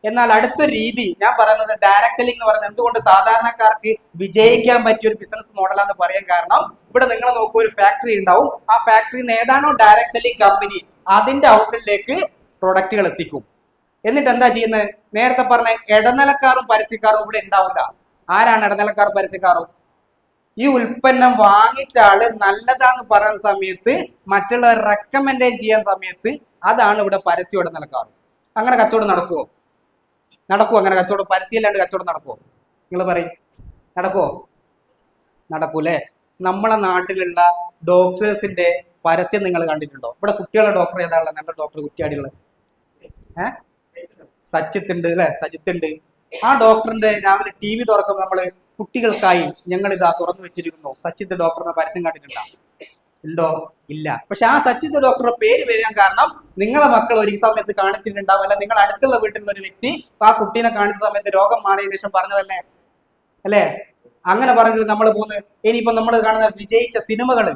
എന്നാൽ അടുത്തൊരു രീതി ഞാൻ പറയുന്നത് ഡയറക്ട് സെല്ലിംഗ് എന്ന് പറയുന്നത് എന്തുകൊണ്ട് സാധാരണക്കാർക്ക് വിജയിക്കാൻ പറ്റിയ ഒരു ബിസിനസ് മോഡലാന്ന് പറയാൻ കാരണം, ഇവിടെ നിങ്ങൾ നോക്കൂ, ഒരു ഫാക്ടറി ഉണ്ടാവും. ആ ഫാക്ടറിയിൽ നിന്ന് ഏതാണോ ഡയറക്ട് സെല്ലിംഗ് കമ്പനി അതിന്റെ ഔട്ട്ലെറ്റിലേക്ക് പ്രൊഡക്റ്റുകൾ എത്തിക്കും. എന്നിട്ട് എന്താ ചെയ്യുന്നത്? നേരത്തെ പറഞ്ഞ ഇടനിലക്കാരും പരസ്യക്കാരും ഇവിടെ ഉണ്ടാവില്ല. ആരാണ് ഇടനിലക്കാരും പരസ്യക്കാരും? ഈ ഉൽപ്പന്നം വാങ്ങിച്ച ആള് നല്ലതാന്ന് പറയുന്ന സമയത്ത് മറ്റുള്ളവർ റെക്കമെൻഡ് ചെയ്യാൻ സമയത്ത് അതാണ് ഇവിടെ പരസ്യം ഇടനിലക്കാരും. അങ്ങനെ കച്ചവടം നടക്കുമോ? അങ്ങനെ കച്ചവടം പരസ്യമില്ലാണ്ട് കച്ചവടം നടക്കുമോ? നിങ്ങൾ പറയും, നടക്കുമോ? നടക്കൂലേ? നമ്മളെ നാട്ടിലുള്ള ഡോക്ടേഴ്സിന്റെ പരസ്യം നിങ്ങൾ കണ്ടിട്ടുണ്ടോ? ഇവിടെ കുട്ടികളുടെ ഡോക്ടർ ഏതാണുള്ള നല്ല ഡോക്ടർ കുറ്റിയാടിയുള്ളത്? സച്ചിത്ത് ഉണ്ട് അല്ലെ? സജിത്ത് ഉണ്ട്. ആ ഡോക്ടറിന്റെ രാവിലെ TV തുറക്കുമ്പോൾ നമ്മള് കുട്ടികൾക്കായി ഞങ്ങൾ ഇതാ തുറന്നു വെച്ചിരിക്കുന്നു സച്ചിത്ത് ഡോക്ടറിന്റെ പരസ്യം കണ്ടിട്ടുണ്ടോ? ഉണ്ടോ? ഇല്ല. പക്ഷെ ആ സച്ചിത്ത് ഡോക്ടറുടെ പേര് വരാൻ കാരണം നിങ്ങളെ മക്കൾ ഒരു സമയത്ത് കാണിച്ചിട്ടുണ്ടാവും, അല്ലെ നിങ്ങൾ അടുത്തുള്ള വീട്ടിലുള്ള ഒരു വ്യക്തി ആ കുട്ടീനെ കാണിച്ച സമയത്ത് രോഗം മാറിയതിനു ശേഷം പറഞ്ഞതല്ലേ അല്ലെ? അങ്ങനെ പറഞ്ഞിട്ട് നമ്മൾ പോകുന്നത്. ഇനിയിപ്പോ നമ്മൾ കാണുന്ന വിജയിച്ച സിനിമകള്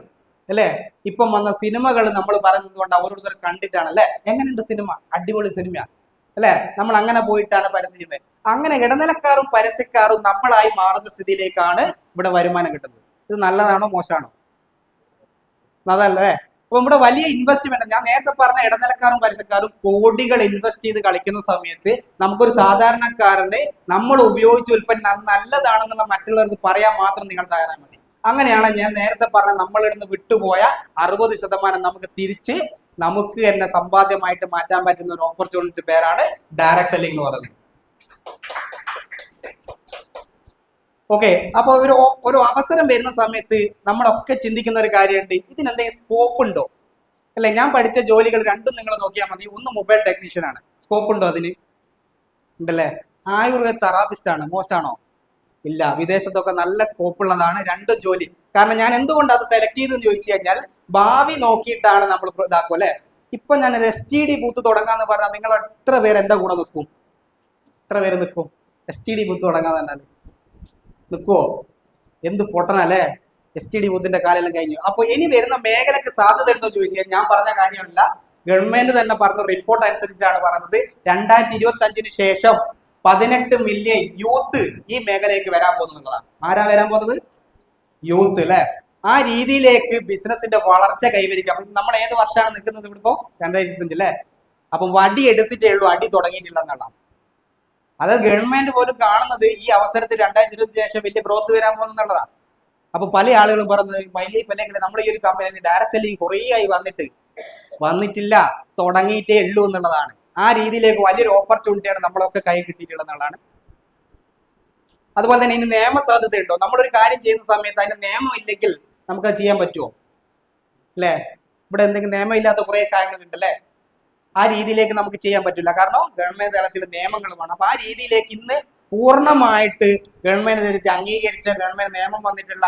അല്ലെ, ഇപ്പം വന്ന സിനിമകൾ നമ്മൾ പറയുന്നത് കൊണ്ട് ഓരോരുത്തർ കണ്ടിട്ടാണ് അല്ലെ, എങ്ങനെയുണ്ട് സിനിമ, അടിപൊളി സിനിമ അല്ലെ, നമ്മൾ അങ്ങനെ പോയിട്ടാണ് പരസ്യം ചെയ്യുന്നത്. അങ്ങനെ ഇടനിലക്കാരും പരസ്യക്കാരും നമ്മളായി മാറുന്ന സ്ഥിതിയിലേക്കാണ് ഇവിടെ വരുമാനം കിട്ടുന്നത്. ഇത് നല്ലതാണോ മോശമാണോ? അതല്ലേ? അപ്പൊ ഇവിടെ വലിയ ഇൻവെസ്റ്റ്മെന്റ്, ഞാൻ നേരത്തെ പറഞ്ഞ ഇടനിലക്കാരും പരസ്യക്കാരും കോടികൾ ഇൻവെസ്റ്റ് ചെയ്ത് കളിക്കുന്ന സമയത്ത് നമുക്കൊരു സാധാരണക്കാരന് നമ്മൾ ഉപയോഗിച്ച ഉൽപ്പന്നം നല്ലതാണെന്നുള്ള മറ്റുള്ളവർക്ക് പറയാൻ മാത്രം നിങ്ങൾ തയ്യാറാൽ മതി. അങ്ങനെയാണ് ഞാൻ നേരത്തെ പറഞ്ഞ നമ്മളിടുന്ന് വിട്ടുപോയ 60% നമുക്ക് തിരിച്ച് നമുക്ക് തന്നെ സമ്പാദ്യമായിട്ട് മാറ്റാൻ പറ്റുന്ന ഒരു ഓപ്പർച്യൂണിറ്റി പേരാണ് ഡയറക്ട് സെല്ലിംഗ് എന്ന് പറയുന്നത്. ഓക്കെ, അപ്പൊ ഒരു അവസരം വരുന്ന സമയത്ത് നമ്മളൊക്കെ ചിന്തിക്കുന്ന ഒരു കാര്യമുണ്ട്, ഇതിനെന്തെങ്കിലും സ്കോപ്പ് ഉണ്ടോ അല്ലെ? ഞാൻ പഠിച്ച ജോലികൾ രണ്ടും നിങ്ങൾ നോക്കിയാൽ മതി. ഒന്ന് മൊബൈൽ ടെക്നീഷ്യൻ ആണ്, സ്കോപ്പ് ഉണ്ടോ അതിന്? ഉണ്ടല്ലേ. ആയുർവേദ തെറാപ്പിസ്റ്റ് ആണ്, മോശമാണോ? ഇല്ല. വിദേശത്തൊക്കെ നല്ല സ്കോപ്പ് ഉള്ളതാണ് രണ്ടും ജോലി. കാരണം ഞാൻ എന്തുകൊണ്ട് അത് സെലക്ട് ചെയ്തെന്ന് ചോദിച്ചു കഴിഞ്ഞാൽ ഭാവി നോക്കിയിട്ടാണ് നമ്മൾ ഇതാക്കും അല്ലെ. ഇപ്പൊ ഞാൻ STD ബൂത്ത് തുടങ്ങാന്ന് പറഞ്ഞാൽ നിങ്ങൾ എത്ര പേര് എന്റെ കൂടെ നിൽക്കും? എത്ര പേര് നിൽക്കും? STD ബൂത്ത് തുടങ്ങാന്ന് പറഞ്ഞാൽ നിൽക്കുവോ? എന്ത് പൊട്ടനല്ലേ? STD ബൂത്തിന്റെ കാലെല്ലാം കഴിഞ്ഞു. അപ്പൊ ഇനി വരുന്ന മേഖലക്ക് സാധ്യത ഉണ്ടോ ചോദിച്ചു കഴിഞ്ഞാൽ ഞാൻ പറഞ്ഞ കാര്യമല്ല, ഗവൺമെന്റ് തന്നെ പറഞ്ഞ റിപ്പോർട്ട് അനുസരിച്ചിട്ടാണ് പറയുന്നത് 2025 ശേഷം 18 മില്യൺ യൂത്ത് ഈ മേഖലയ്ക്ക് വരാൻ പോകുന്നതാണ്. ആരാ വരാൻ പോകുന്നത്? യൂത്ത് അല്ലെ. ആ രീതിയിലേക്ക് ബിസിനസിന്റെ വളർച്ച കൈവരിക്കാം. നമ്മൾ ഏത് വർഷമാണ് നിൽക്കുന്നത് ഇവിടെ ഇപ്പോ? 2025 അല്ലെ. അപ്പം വടി എടുത്തിട്ടേ ഉള്ളൂ, അടി തുടങ്ങിയിട്ടില്ല എന്നുള്ളതാണ്. അത് ഗവൺമെന്റ് പോലും കാണുന്നത് ഈ അവസരത്തിൽ 2025 ശേഷം വലിയ ഗ്രോത്ത് വരാൻ പോകുന്നുള്ളതാണ്. അപ്പൊ പല ആളുകളും പറഞ്ഞത് മൈലൈഫ് അല്ലെങ്കിൽ നമ്മൾ ഈ ഒരു കമ്പനി ഡയറക്ട് സെല്ലിങ് കുറേ ആയി വന്നിട്ടില്ല, തുടങ്ങിയിട്ടേ ഉള്ളൂ എന്നുള്ളതാണ്. ആ രീതിയിലേക്ക് വലിയൊരു ഓപ്പർച്യൂണിറ്റിയാണ് നമ്മളൊക്കെ കൈ കിട്ടിയിട്ടുള്ളത് എന്നുള്ളതാണ്. അതുപോലെ തന്നെ ഇനി നിയമ സാധ്യതയുണ്ടോ? നമ്മളൊരു കാര്യം ചെയ്യുന്ന സമയത്ത് അതിന് നിയമം ഇല്ലെങ്കിൽ നമുക്ക് അത് ചെയ്യാൻ പറ്റുമോ? അല്ലെ, ഇവിടെ എന്തെങ്കിലും നിയമമില്ലാത്ത കുറെ കാര്യങ്ങളുണ്ട് അല്ലെ. ആ രീതിയിലേക്ക് നമുക്ക് ചെയ്യാൻ പറ്റില്ല, കാരണം ഗവൺമെന്റ് തലത്തിൽ നിയമങ്ങൾ വേണം. അപ്പൊ ആ രീതിയിലേക്ക് ഇന്ന് പൂർണ്ണമായിട്ട് ഗവൺമെന്റ് തിരിച്ച് അംഗീകരിച്ച ഗവൺമെന്റ് നിയമം വന്നിട്ടുള്ള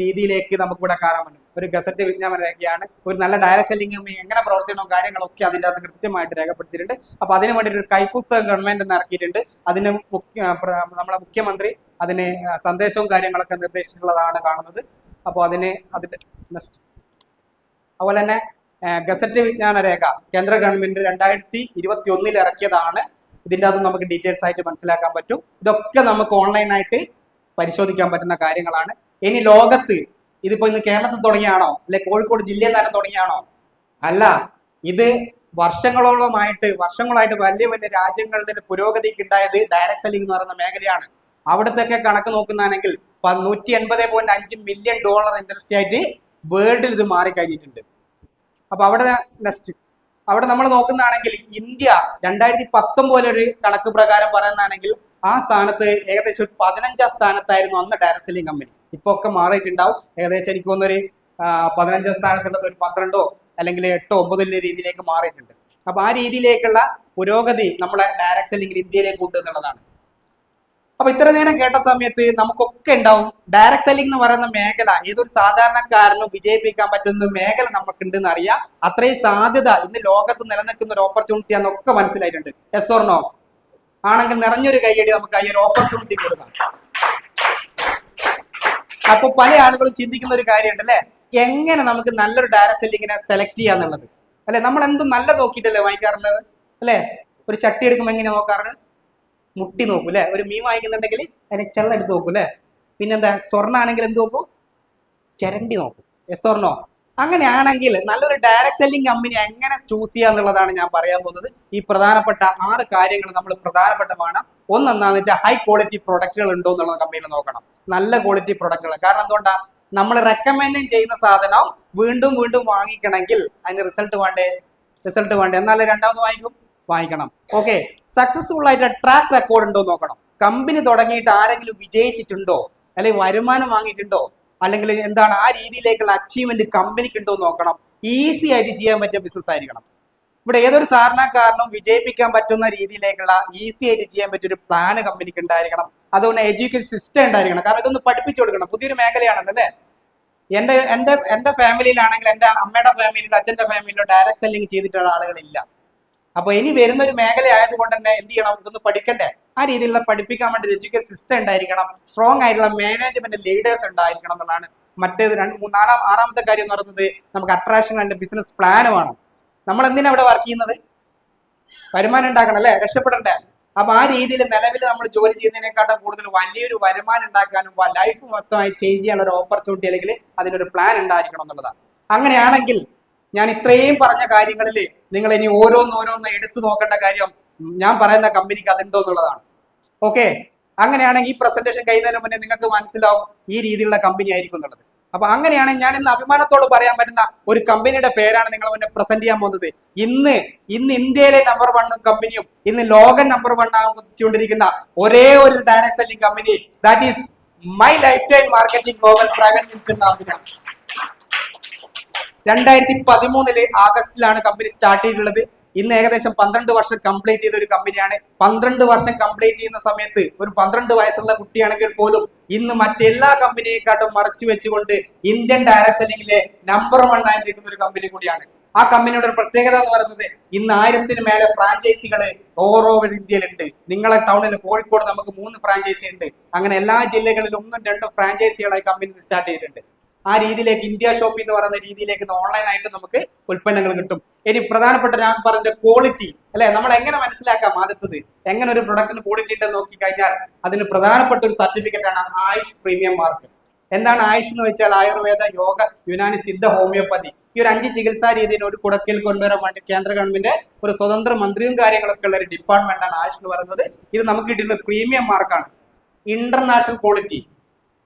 രീതിയിലേക്ക് നമുക്ക് ഇവിടെ കാണാൻ പറ്റും. ഒരു ഗസറ്റ് വിജ്ഞാപന രേഖയാണ്. ഒരു നല്ല ഡയറക്ട് സെല്ലിംഗ് എങ്ങനെ പ്രവർത്തിക്കണോ കാര്യങ്ങളൊക്കെ അതിൻ്റെ അകത്ത് കൃത്യമായിട്ട് രേഖപ്പെടുത്തിയിട്ടുണ്ട്. അപ്പൊ അതിന് വേണ്ടിയിട്ട് ഒരു കൈപ്പുസ്തകം ഗവൺമെന്റ് ഇറക്കിയിട്ടുണ്ട്. അതിന് നമ്മുടെ മുഖ്യമന്ത്രി അതിന് സന്ദേശവും കാര്യങ്ങളൊക്കെ നിർദ്ദേശിച്ചിട്ടുള്ളതാണ് കാണുന്നത്. അപ്പോൾ അതിന്റെ അതുപോലെ തന്നെ ഗസറ്റ് വിജ്ഞാന രേഖ കേന്ദ്ര ഗവൺമെന്റ് 2021 ഇറക്കിയതാണ്. ഇതിൻ്റെ അത് നമുക്ക് ഡീറ്റെയിൽസ് ആയിട്ട് മനസ്സിലാക്കാൻ പറ്റും. ഇതൊക്കെ നമുക്ക് ഓൺലൈനായിട്ട് പരിശോധിക്കാൻ പറ്റുന്ന കാര്യങ്ങളാണ്. ഇനി ലോകത്ത് ഇതിപ്പോ ഇന്ന് കേരളത്തിൽ തുടങ്ങിയാണോ, അല്ലെ കോഴിക്കോട് ജില്ലയിൽ തന്നെ തുടങ്ങിയാണോ? അല്ല, ഇത് വർഷങ്ങളായിട്ട് വലിയ വലിയ രാജ്യങ്ങളുടെ പുരോഗതിക്ക് ഉണ്ടായത് ഡയറക്ട് സെല്ലിംഗ് എന്ന് പറയുന്ന മേഖലയാണ്. അവിടത്തെയൊക്കെ കണക്ക് നോക്കുന്നതാണെങ്കിൽ 180.5 മില്യൺ ഡോളർ ഇൻഡസ്ട്രി ആയിട്ട് വേൾഡിൽ ഇത് മാറിക്കഴിഞ്ഞിട്ടുണ്ട്. അപ്പൊ അവിടെ നമ്മൾ നോക്കുന്നതാണെങ്കിൽ ഇന്ത്യ 2019 ഒരു കണക്ക് പ്രകാരം പറയുന്നതാണെങ്കിൽ ആ സ്ഥാനത്ത് ഏകദേശം 15ാം സ്ഥാനത്തായിരുന്നു അന്ന് ഡയറക്ട് സെല്ലിംഗ് കമ്പനി. ഇപ്പൊ ഒക്കെ മാറിയിട്ടുണ്ടാവും. ഏകദേശം എനിക്ക് തോന്നുന്നൊരു 15ാം സ്ഥാനത്തുള്ളത് ഒരു 12ഓ അല്ലെങ്കിൽ 8ഓ 9 രീതിയിലേക്ക് മാറിയിട്ടുണ്ട്. അപ്പൊ ആ രീതിയിലേക്കുള്ള പുരോഗതി നമ്മളെ ഡയറക്ട് സെല്ലിംഗിൽ ഇന്ത്യയിലേക്ക് ഉണ്ട് എന്നുള്ളതാണ്. അപ്പൊ ഇത്ര നേരം കേട്ട സമയത്ത് നമുക്കൊക്കെ ഉണ്ടാവും ഡയറക്ട് സെല്ലിംഗ് എന്ന് പറയുന്ന മേഖല ഏതൊരു സാധാരണക്കാരനും വിജയിപ്പിക്കാൻ പറ്റുന്ന മേഖല നമുക്കുണ്ടെന്ന് അറിയാം. അത്രയും സാധ്യത ഇന്ന് ലോകത്ത് നിലനിൽക്കുന്ന ഒരു ഓപ്പർച്യൂണിറ്റി ആണെന്നൊക്കെ മനസ്സിലായിട്ടുണ്ട്. Yes or no? ആണെങ്കിൽ നിറഞ്ഞൊരു കൈയടി നമുക്ക് ഈ ഒരു ഓപ്പർച്യൂണിറ്റി കൊടുക്കാം. അപ്പൊ പല ആളുകളും ചിന്തിക്കുന്ന ഒരു കാര്യമുണ്ട് അല്ലെ, എങ്ങനെ നമുക്ക് നല്ലൊരു ഡയറക്ട് സെല്ലിങ്ങിനെ സെലക്ട് ചെയ്യാന്നുള്ളത് അല്ലെ. നമ്മൾ എന്തും നല്ല നോക്കിയിട്ടല്ലേ വാങ്ങിക്കാറുള്ളത് അല്ലെ. ഒരു ചട്ടി എടുക്കുമ്പോൾ എങ്ങനെ നോക്കാറുള്ളത്? മുട്ടി നോക്കൂ അല്ലെ. ഒരു മീൻ വാങ്ങിക്കുന്നുണ്ടെങ്കിൽ അതിനെ ചെള്ളെടുത്ത് നോക്കൂ അല്ലെ. പിന്നെന്താ, സ്വർണ്ണ എന്ത് നോക്കൂ? ചിരണ്ടി നോക്കൂ. Yes or no? അങ്ങനെയാണെങ്കിൽ നല്ലൊരു ഡയറക്ട് സെല്ലിംഗ് കമ്പനി എങ്ങനെ ചൂസ് ചെയ്യുക എന്നുള്ളതാണ് ഞാൻ പറയാൻ പോകുന്നത്. ഈ പ്രധാനപ്പെട്ട 6 കാര്യങ്ങൾ നമ്മൾ പ്രധാനപ്പെട്ട വേണം. ഒന്നെന്താണെന്ന് വെച്ചാൽ ഹൈ ക്വാളിറ്റി പ്രൊഡക്റ്റുകൾ ഉണ്ടോ എന്നുള്ള കമ്പനിയിൽ നോക്കണം. നല്ല ക്വാളിറ്റി പ്രൊഡക്റ്റുകൾ. കാരണം എന്തുകൊണ്ടാ, നമ്മൾ റെക്കമെൻഡ് ചെയ്യുന്ന സാധനം വീണ്ടും വീണ്ടും വാങ്ങിക്കണമെങ്കിൽ അതിന് റിസൾട്ട് വേണ്ടേ. എന്നാലേ രണ്ടാമത് വാങ്ങിക്കണം. ഓക്കെ, സക്സസ്ഫുൾ ആയിട്ട് ട്രാക്ക് റെക്കോർഡ് ഉണ്ടോ നോക്കണം. കമ്പനി തുടങ്ങിയിട്ട് ആരെങ്കിലും വിജയിച്ചിട്ടുണ്ടോ, അല്ലെങ്കിൽ വരുമാനം വാങ്ങിയിട്ടുണ്ടോ, അല്ലെങ്കിൽ എന്താണ് ആ രീതിയിലേക്കുള്ള അച്ചീവ്മെന്റ് കമ്പനിക്ക് ഉണ്ടോ നോക്കണം. ഈസി ആയിട്ട് ചെയ്യാൻ പറ്റിയ ബിസിനസ് ആയിരിക്കണം. ഇവിടെ ഏതൊരു സാധാരണക്കാരനും വിജയിപ്പിക്കാൻ പറ്റുന്ന രീതിയിലേക്കുള്ള ഈസി ആയിട്ട് ചെയ്യാൻ പറ്റിയ ഒരു പ്ലാൻ കമ്പനിക്ക് ഉണ്ടായിരിക്കണം. അതുകൊണ്ട് എഡ്യൂക്കേഷൻ സിസ്റ്റം ഉണ്ടായിരിക്കണം. കാരണം ഇതൊന്ന് പഠിപ്പിച്ചു കൊടുക്കണം. പുതിയൊരു മേഖലയാണല്ലോ അല്ലേ. എന്റെ ഫാമിലിയിലാണെങ്കിൽ എന്റെ അമ്മയുടെ ഫാമിലിയിലോ അച്ഛന്റെ ഫാമിലിയിലോ ഡയറക്ട് സെല്ലിംഗ് ചെയ്തിട്ടുള്ള ആളുകളില്ല. അപ്പൊ ഇനി വരുന്ന ഒരു മേഖല ആയതുകൊണ്ട് തന്നെ എന്ത് ചെയ്യണം, ഇതൊന്ന് പഠിക്കണ്ടേ. ആ രീതിയിലുള്ള പഠിപ്പിക്കാൻ വേണ്ടി എഡ്യൂക്കേഷൻ സിസ്റ്റം ഉണ്ടായിരിക്കണം. സ്ട്രോങ് ആയിട്ടുള്ള മാനേജ്മെന്റ് ലീഡേഴ്സ് ഉണ്ടായിരിക്കണം എന്നുള്ളതാണ്. മറ്റേത് 6ാമത്തെ കാര്യം എന്ന് പറയുന്നത് നമുക്ക് അട്രാക്ഷൻ ആൻഡ് ബിസിനസ് പ്ലാൻ വേണം. നമ്മൾ എന്തിനാ ഇവിടെ വർക്ക് ചെയ്യുന്നത്? വരുമാനം ഉണ്ടാക്കണം അല്ലെ, രക്ഷപ്പെടണ്ടേ. അപ്പൊ ആ രീതിയിൽ നിലവിൽ നമ്മൾ ജോലി ചെയ്യുന്നതിനെക്കാട്ടും കൂടുതൽ വലിയൊരു വരുമാനം ഉണ്ടാക്കാനും ലൈഫ് മൊത്തമായി ചേഞ്ച് ചെയ്യാനുള്ള ഒരു ഓപ്പർച്യൂണിറ്റി അല്ലെങ്കിൽ അതിനൊരു പ്ലാൻ ഉണ്ടായിരിക്കണം എന്നുള്ളതാണ്. അങ്ങനെയാണെങ്കിൽ ഞാൻ ഇത്രയും പറഞ്ഞ കാര്യങ്ങളിൽ നിങ്ങൾ ഇനി ഓരോന്നോരോന്ന് എടുത്തു നോക്കേണ്ട കാര്യം ഞാൻ പറയുന്ന കമ്പനിക്ക് അതുണ്ടോ എന്നുള്ളതാണ്. ഓക്കെ, അങ്ങനെയാണെങ്കിൽ ഈ പ്രസന്റേഷൻ കഴിയുന്നതിന് മുന്നേ നിങ്ങൾക്ക് മനസ്സിലാവും ഈ രീതിയിലുള്ള കമ്പനി ആയിരിക്കും എന്നുള്ളത്. അപ്പൊ അങ്ങനെയാണെങ്കിൽ ഞാൻ ഇന്ന് അഭിമാനത്തോട് പറയാൻ പറ്റുന്ന ഒരു കമ്പനിയുടെ പേരാണ് നിങ്ങൾ മുന്നേ പ്രസന്റ് ചെയ്യാൻ പോകുന്നത്. ഇന്ന് ഇന്ത്യയിലെ നമ്പർ 1 കമ്പനിയും ഇന്ന് ലോകം നമ്പർ 1 ആകൊണ്ടിരിക്കുന്ന ഒരേ ഒരു direct selling company, that is my life style marketing global private limited. 2013 ആഗസ്റ്റിലാണ് കമ്പനി സ്റ്റാർട്ട് ചെയ്തിട്ടുള്ളത്. ഇന്ന് ഏകദേശം 12 വർഷം കംപ്ലീറ്റ് ചെയ്ത ഒരു കമ്പനിയാണ്. 12 വർഷം കംപ്ലീറ്റ് ചെയ്യുന്ന സമയത്ത് ഒരു 12 വയസ്സുള്ള കുട്ടിയാണെങ്കിൽ പോലും ഇന്ന് മറ്റെല്ലാ കമ്പനിയെക്കാട്ടും മറച്ചു വെച്ചുകൊണ്ട് ഇന്ത്യൻ ഡയറക്ട് സെല്ലിംഗിലെ നമ്പർ 1 ആയിരിക്കുന്ന ഒരു കമ്പനി കൂടിയാണ്. ആ കമ്പനിയുടെ ഒരു പ്രത്യേകത എന്ന് പറയുന്നത് ഇന്ന് 1000-ന് മേലെ ഫ്രാഞ്ചൈസികള് ഓവർ ഇന്ത്യയിലുണ്ട്. നിങ്ങളെ ടൗണിൽ കോഴിക്കോട് നമുക്ക് 3 ഫ്രാഞ്ചൈസി ഉണ്ട്. അങ്ങനെ എല്ലാ ജില്ലകളിലും 1-2 ഫ്രാഞ്ചൈസികളായി കമ്പനി സ്റ്റാർട്ട് ചെയ്തിട്ടുണ്ട്. ആ രീതിയിലേക്ക് ഇന്ത്യ ഷോപ്പ് എന്ന് പറയുന്ന രീതിയിലേക്ക് ഓൺലൈനായിട്ട് നമുക്ക് ഉൽപ്പന്നങ്ങൾ കിട്ടും. ഇനി പ്രധാനപ്പെട്ട ഞാൻ പറഞ്ഞ ക്വാളിറ്റി അല്ലെ, നമ്മൾ എങ്ങനെ മനസ്സിലാക്കാം? ആദ്യത്തത് എങ്ങനെ ഒരു പ്രൊഡക്റ്റിന് ക്വാളിറ്റി ഉണ്ടെന്ന് നോക്കിക്കഴിഞ്ഞാൽ അതിന് പ്രധാനപ്പെട്ട ഒരു സർട്ടിഫിക്കറ്റ് ആണ് ആയുഷ് പ്രീമിയം മാർക്ക്. എന്താണ് ആയുഷ് എന്ന് വെച്ചാൽ ആയുർവേദ, യോഗ, യുനാനി, സിദ്ധ, ഹോമിയോപ്പതി, ഈ ഒരു 5 ചികിത്സാ രീതിയിൽ ഒരു കുടക്കീൽ കൊണ്ടുവരാൻ വേണ്ടി കേന്ദ്ര ഗവൺമെന്റ് ഒരു സ്വതന്ത്ര മന്ത്രിയും കാര്യങ്ങളൊക്കെ ഉള്ള ഒരു ഡിപ്പാർട്ട്മെന്റ് ആണ് ആയുഷ് എന്ന് പറയുന്നത്. ഇത് നമുക്ക് കിട്ടുന്ന പ്രീമിയം മാർക്കാണ്. ഇന്റർനാഷണൽ ക്വാളിറ്റി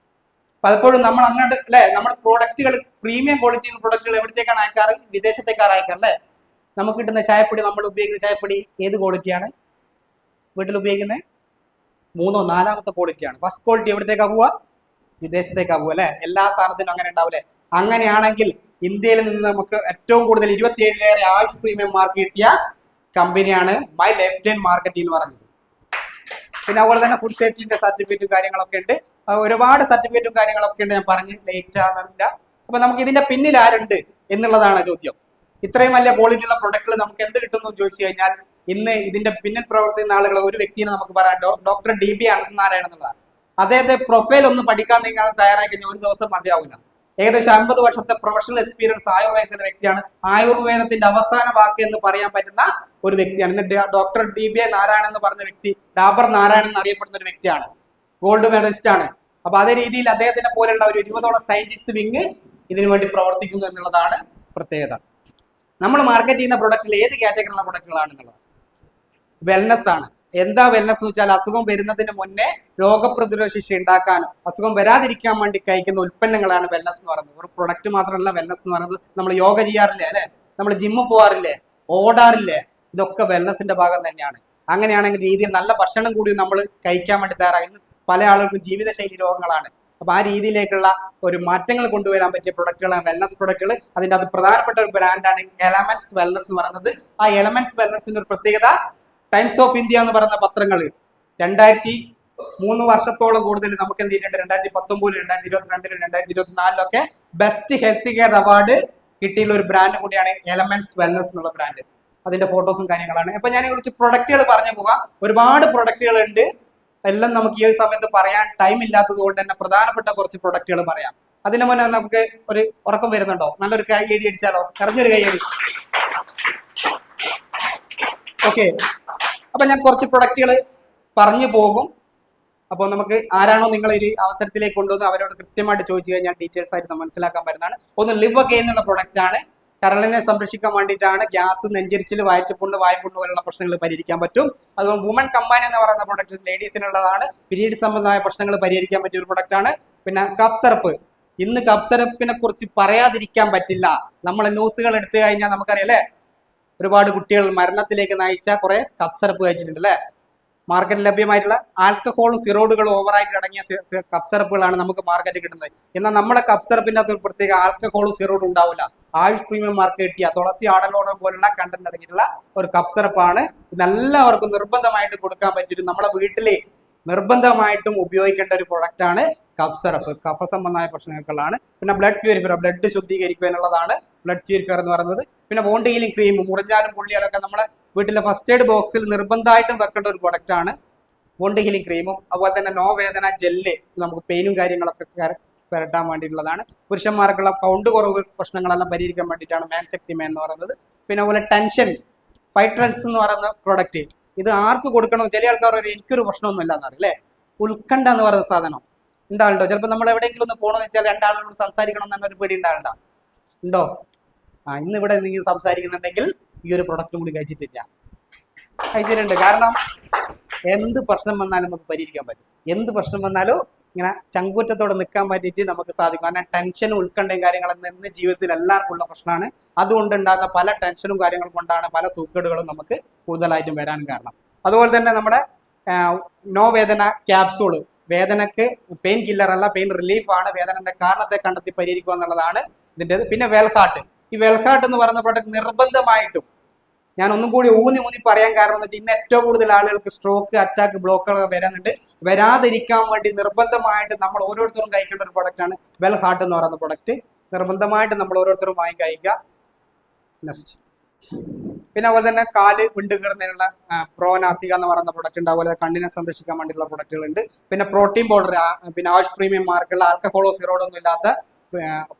പലപ്പോഴും നമ്മൾ അങ്ങോട്ട് അല്ലെ, നമ്മൾ പ്രോഡക്റ്റുകൾ പ്രീമിയം ക്വാളിറ്റി പ്രോഡക്റ്റുകൾ എവിടത്തേക്കാണ് അയക്കാറ്? വിദേശത്തേക്കാണ് അയക്കാറ് അല്ലെ. നമുക്ക് കിട്ടുന്ന ചായപ്പൊടി, നമ്മൾ ഉപയോഗിക്കുന്ന ചായപ്പൊടി ഏത് ക്വാളിറ്റിയാണ്? വീട്ടിൽ ഉപയോഗിക്കുന്നത് 3-ോ 4-മത്തെ ക്വാളിറ്റിയാണ്. ഫസ്റ്റ് ക്വാളിറ്റി എവിടത്തേക്കാ പോവുക? വിദേശത്തേക്കാ പോവുക അല്ലെ. എല്ലാ സാധനത്തിനും അങ്ങനെ ഉണ്ടാവില്ലേ? അങ്ങനെയാണെങ്കിൽ ഇന്ത്യയിൽ നിന്ന് നമുക്ക് ഏറ്റവും കൂടുതൽ 27-ലേറെ ആയുഷ് പ്രീമിയം മാർക്ക് കിട്ടിയ കമ്പനിയാണ് മൈ ലെഫ്റ്റ് ഹാൻഡ് മാർക്കറ്റ് എന്ന് പറഞ്ഞത്. പിന്നെ അതുപോലെ തന്നെ ഫുഡ് സേഫ്റ്റിന്റെ സർട്ടിഫിക്കറ്റും കാര്യങ്ങളൊക്കെ ഉണ്ട്. ഒരുപാട് സർട്ടിഫിക്കറ്റും കാര്യങ്ങളൊക്കെ ഉണ്ട്. ഞാൻ പറഞ്ഞ് ലേറ്റ് ആകുന്നില്ല. അപ്പൊ നമുക്ക് ഇതിന്റെ പിന്നിൽ ആരുണ്ട് എന്നുള്ളതാണ് ചോദ്യം. ഇത്രയും വലിയ ക്വാളിറ്റി ഉള്ള പ്രൊഡക്റ്റുകൾ നമുക്ക് എന്ത് കിട്ടുന്നു ചോദിച്ചു കഴിഞ്ഞാൽ, ഇന്ന് ഇതിന്റെ പിന്നിൽ പ്രവർത്തിക്കുന്ന ആളുകൾ ഒരു വ്യക്തിയെ നമുക്ക് പറയാം, ഡോക്ടർ DB അനന്തനാരായണൻ എന്നുള്ളതാണ്. അദ്ദേഹത്തെ പ്രൊഫൈൽ ഒന്ന് പഠിക്കാൻ നിങ്ങൾ തയ്യാറായി കഴിഞ്ഞാൽ ഒരു ദിവസം മതിയാവില്ല. ഏകദേശം 50 വർഷത്തെ പ്രൊഫഷണൽ എക്സ്പീരിയൻസ് ആയുർവേദത്തിന്റെ വ്യക്തിയാണ്. ആയുർവേദത്തിന്റെ അവസാന വാക്ക് എന്ന് പറയാൻ പറ്റുന്ന ഒരു വ്യക്തിയാണ്. ഇന്ന് ഡോക്ടർ DB നാരായണൻ എന്ന് പറഞ്ഞ വ്യക്തി ഡാബർ നാരായണൻ എന്നറിയപ്പെടുന്ന ഒരു വ്യക്തിയാണ്. ഗോൾഡ് മെഡലിസ്റ്റ് ആണ്. അപ്പൊ അതേ രീതിയിൽ അദ്ദേഹത്തിനെ പോലെയുള്ള ഒരു 20ഓളം സയന്റിസ്റ്റ് വിങ് ഇതിനു വേണ്ടി പ്രവർത്തിക്കുന്നു എന്നുള്ളതാണ് പ്രത്യേകത. നമ്മൾ മാർക്കറ്റ് ചെയ്യുന്ന പ്രൊഡക്റ്റിൽ ഏത് കാറ്റഗറിയിലുള്ള പ്രൊഡക്റ്റുകളാണെന്നുള്ളത് വെൽനസ് ആണ്. എന്താ വെൽനസ് എന്ന് വെച്ചാൽ, അസുഖം വരുന്നതിന് മുന്നേ രോഗപ്രതിരോധ ശേഷി ഉണ്ടാക്കാനും അസുഖം വരാതിരിക്കാൻ വേണ്ടി കഴിക്കുന്ന ഉൽപ്പന്നങ്ങളാണ് വെൽനസ് എന്ന് പറയുന്നത്. ഒരു പ്രൊഡക്റ്റ് മാത്രമല്ല വെൽനസ് എന്ന് പറയുന്നത്. നമ്മൾ യോഗ ചെയ്യാറില്ലേ അല്ലെ, നമ്മൾ ജിമ്മിൽ പോകാറില്ലേ, ഓടാറില്ലേ, ഇതൊക്കെ വെൽനസിന്റെ ഭാഗം തന്നെയാണ്. അങ്ങനെയാണെങ്കിൽ രീതിയിൽ നല്ല ഭക്ഷണം കൂടി നമ്മൾ കഴിക്കാൻ വേണ്ടി തയ്യാറായി. ഇന്ന് പല ആളുകൾക്കും ജീവിതശൈലി രോഗങ്ങളാണ്. അപ്പൊ ആ രീതിയിലേക്കുള്ള ഒരു മാറ്റങ്ങൾ കൊണ്ടുവരാൻ പറ്റിയ പ്രൊഡക്റ്റുകളാണ് വെൽനസ് പ്രൊഡക്റ്റുകൾ. അതിന്റെ അത് പ്രധാനപ്പെട്ട ഒരു ബ്രാൻഡാണ് എലമെന്റ്സ് വെൽനസ് എന്ന് പറയുന്നത്. ആ എലമെന്റ്സ് വെൽനസിന്റെ ഒരു പ്രത്യേകത, ടൈംസ് ഓഫ് ഇന്ത്യ എന്ന് പറയുന്ന പത്രങ്ങൾ 2003 വർഷത്തോളം കൂടുതൽ നമുക്ക് എന്ത് ചെയ്തിട്ടുണ്ട്? 2019, 2022, 2024 ബെസ്റ്റ് ഹെൽത്ത് കെയർ അവാർഡ് കിട്ടിയുള്ള ഒരു ബ്രാൻഡ് കൂടിയാണ് എലമെന്റ്സ് വെൽനസ് എന്നുള്ള ബ്രാൻഡ്. അതിന്റെ ഫോട്ടോസും കാര്യങ്ങളാണ്. അപ്പൊ ഞാൻ കുറച്ച് പ്രൊഡക്റ്റുകൾ പറഞ്ഞു പോകാം. ഒരുപാട് പ്രൊഡക്റ്റുകൾ ഉണ്ട്. എല്ലാം നമുക്ക് ഈ ഒരു സമയത്ത് പറയാൻ ടൈം ഇല്ലാത്തത് കൊണ്ട് തന്നെ പ്രധാനപ്പെട്ട കുറച്ച് പ്രൊഡക്റ്റുകൾ പറയാം. അതിന് മുന്നേ നമുക്ക് ഒരു ഉറക്കം വരുന്നുണ്ടോ? നല്ലൊരു കൈയടി അടിച്ചാലോ? കറഞ്ഞൊരു കൈയടി. ഓക്കെ, അപ്പൊ ഞാൻ കുറച്ച് പ്രൊഡക്റ്റുകൾ പറഞ്ഞു പോകും. അപ്പോൾ നമുക്ക് ആരാണോ നിങ്ങൾ ഒരു അവസരത്തിലേക്ക് കൊണ്ടുവന്ന് അവരോട് കൃത്യമായിട്ട് ചോദിച്ചു കഴിഞ്ഞാൽ ഡീറ്റെയിൽസ് ആയിട്ട് മനസ്സിലാക്കാൻ പറ്റുന്നതാണ്. ഒന്ന് ലിവ് അഗെയിൻ എന്നുള്ള പ്രൊഡക്റ്റ് ആണ്. കരളിനെ സംരക്ഷിക്കാൻ വേണ്ടിയിട്ടാണ്. ഗ്യാസ്, നെഞ്ചരിച്ചിൽ, വായ്പുണ്ണ് പോലുള്ള പ്രശ്നങ്ങൾ പരിഹരിക്കാൻ പറ്റും. അതുകൊണ്ട് വുമൺ കമ്പൈൻ എന്ന് പറയുന്ന പ്രൊഡക്റ്റ് ലേഡീസിനുള്ളതാണ്. പീരീഡ് സംബന്ധമായ പ്രശ്നങ്ങൾ പരിഹരിക്കാൻ പറ്റിയ ഒരു പ്രൊഡക്റ്റ് ആണ്. പിന്നെ കഫ് സിറപ്പ്. ഇന്ന് കഫ് സിറപ്പിനെ കുറിച്ച് പറയാതിരിക്കാൻ പറ്റില്ല. നമ്മൾ ന്യൂസുകൾ എടുത്തു കഴിഞ്ഞാൽ നമുക്കറിയാം അല്ലെ, ഒരുപാട് കുട്ടികൾ മരണത്തിലേക്ക് നയിച്ച കുറെ കഫ് സിറപ്പ് കഴിച്ചിട്ടുണ്ട് അല്ലെ. മാർക്കറ്റിൽ ലഭ്യമായിട്ടുള്ള ആൽക്കഹോളും സിറോഡുകളും ഓവറായിട്ട് അടങ്ങിയ കഫ് സിറപ്പുകളാണ് നമുക്ക് മാർക്കറ്റിൽ കിട്ടുന്നത്. എന്നാൽ നമ്മുടെ കഫ് സിറപ്പിന്റെ അകത്ത് പ്രത്യേക ആൽക്കഹോളും സിറോഡും ഉണ്ടാവില്ല. ആയുഷ് പ്രീമിയം മാർക്ക് കിട്ടിയ തുളസി ആടലോടം പോലുള്ള കണ്ടന്റ് അടങ്ങിയിട്ടുള്ള ഒരു കഫ് സിറപ്പാണ്. ഇതെല്ലാവർക്കും നിർബന്ധമായിട്ട് കൊടുക്കാൻ പറ്റിയിട്ട് നമ്മളെ വീട്ടിലെ നിർബന്ധമായിട്ടും ഉപയോഗിക്കേണ്ട ഒരു പ്രൊഡക്റ്റ് ആണ് കഫ് സിറപ്പ്. കഫ സംബന്ധമായ പ്രശ്നങ്ങൾക്കുള്ളതാണ്. പിന്നെ ബ്ലഡ് പ്യൂരിഫയർ, ബ്ലഡ് ശുദ്ധീകരിക്കുക എന്നുള്ളതാണ് ബ്ലഡ് പ്യൂരിഫയർ എന്ന് പറയുന്നത്. പിന്നെ വോണ്ട് ഹീലിംഗ് ക്രീം, മുറിഞ്ഞാലും പൊള്ളിയാലൊക്കെ നമ്മളെ വീട്ടിലെ ഫസ്റ്റ് എയ്ഡ് ബോക്സിൽ നിർബന്ധമായിട്ടും വെക്കേണ്ട ഒരു പ്രൊഡക്റ്റ് ആണ് വോണ്ട് ഹീലിംഗ് ക്രീമും. അതുപോലെ തന്നെ നോ വേദന ജെല്ല്, നമുക്ക് പെയിനും കാര്യങ്ങളൊക്കെ വരട്ടാൻ വേണ്ടിയിട്ടുള്ളതാണ്. പുരുഷന്മാർക്കുള്ള കൗണ്ട് കുറവ് പ്രശ്നങ്ങളെല്ലാം പരിഹരിക്കാൻ വേണ്ടിയിട്ടാണ് മാൻ ശക്തി മാൻ എന്ന് പറയുന്നത്. പിന്നെ അതുപോലെ ടെൻഷൻ ഫൈട്രൻസ് എന്ന് പറയുന്ന പ്രൊഡക്റ്റ്, ഇത് ആർക്ക് കൊടുക്കണം? ചില ആൾക്കാർ എനിക്കൊരു പ്രശ്നമൊന്നും ഇല്ല എന്നറിയാം അല്ലെ. ഉത്കണ്ഠ എന്ന് പറയുന്ന സാധനം ഉണ്ടാവുണ്ടോ? ചിലപ്പോൾ നമ്മൾ എവിടെയെങ്കിലും ഒന്ന് പോകണമെന്ന് വെച്ചാൽ രണ്ടാളോട് സംസാരിക്കണം എന്നൊരു പേടി ഉണ്ടാവണ്ട ഉണ്ടോ? ഇന്ന് ഇവിടെ നിങ്ങൾ സംസാരിക്കുന്നുണ്ടെങ്കിൽ ഈ ഒരു പ്രൊഡക്റ്റും കൂടി കഴിച്ചിട്ടുണ്ട്. കാരണം എന്ത് പ്രശ്നം വന്നാലും നമുക്ക് പരിഹരിക്കാൻ പറ്റും. എന്ത് പ്രശ്നം വന്നാലും ഇങ്ങനെ ചങ്കൂറ്റത്തോടെ നിൽക്കാൻ പറ്റിയിട്ട് നമുക്ക് സാധിക്കും. കാരണം ടെൻഷനും ഉത്കണ്ഠയും കാര്യങ്ങളും ഇന്ന് ജീവിതത്തിൽ എല്ലാവർക്കും ഉള്ള പ്രശ്നമാണ്. അതുകൊണ്ടുണ്ടാകുന്ന പല ടെൻഷനും കാര്യങ്ങളും കൊണ്ടാണ് പല സൂക്കേടുകളും നമുക്ക് കൂടുതലായിട്ടും വരാൻ കാരണം. അതുപോലെ തന്നെ നമ്മുടെ നോ വേദന ക്യാപ്സൂള്, വേദനക്ക് പെയിൻ കില്ലർ അല്ല, പെയിൻ റിലീഫ് ആണ്. വേദനന്റെ കാരണത്തെ കണ്ടെത്തി പരിഹരിക്കുക എന്നുള്ളതാണ് ഇതിൻ്റെ. പിന്നെ വെൽഹാർട്ട്, ഈ വെൽഹാർട്ട് എന്ന് പറയുന്ന പ്രൊഡക്റ്റ് നിർബന്ധമായിട്ടും ഞാൻ ഒന്നും കൂടി ഊന്നി പറയാൻ കാരണം എന്ന് വെച്ചാൽ ഇന്ന് ഏറ്റവും കൂടുതൽ ആളുകൾക്ക് സ്ട്രോക്ക്, അറ്റാക്ക്, ബ്ലോക്കുകൾ വരുന്നുണ്ട്. വരാതിരിക്കാൻ വേണ്ടി നിർബന്ധമായിട്ട് നമ്മൾ ഓരോരുത്തരും കഴിക്കേണ്ട ഒരു പ്രൊഡക്റ്റാണ് വെൽഹാർട്ട് എന്ന് പറയുന്ന പ്രൊഡക്റ്റ്. നിർബന്ധമായിട്ട് നമ്മൾ ഓരോരുത്തരും വാങ്ങി കഴിക്കുക. നെക്സ്റ്റ് പിന്നെ അതുപോലെ തന്നെ കാല് വിണ്ടുകീറുന്നതിനുള്ള പ്രോനാസിക എന്ന് പറയുന്ന പ്രൊഡക്റ്റ് ഉണ്ട്. അതുപോലെ കണ്ണിനെ സംരക്ഷിക്കാൻ വേണ്ടിയുള്ള പ്രൊഡക്റ്റുകളുണ്ട്. പിന്നെ പ്രോട്ടീൻ പൗഡർ, പിന്നെ ആയുഷ് പ്രീമിയം മാർക്കുള്ള ആൽക്കഹോളോ സിറോഡൊന്നും ഇല്ലാത്ത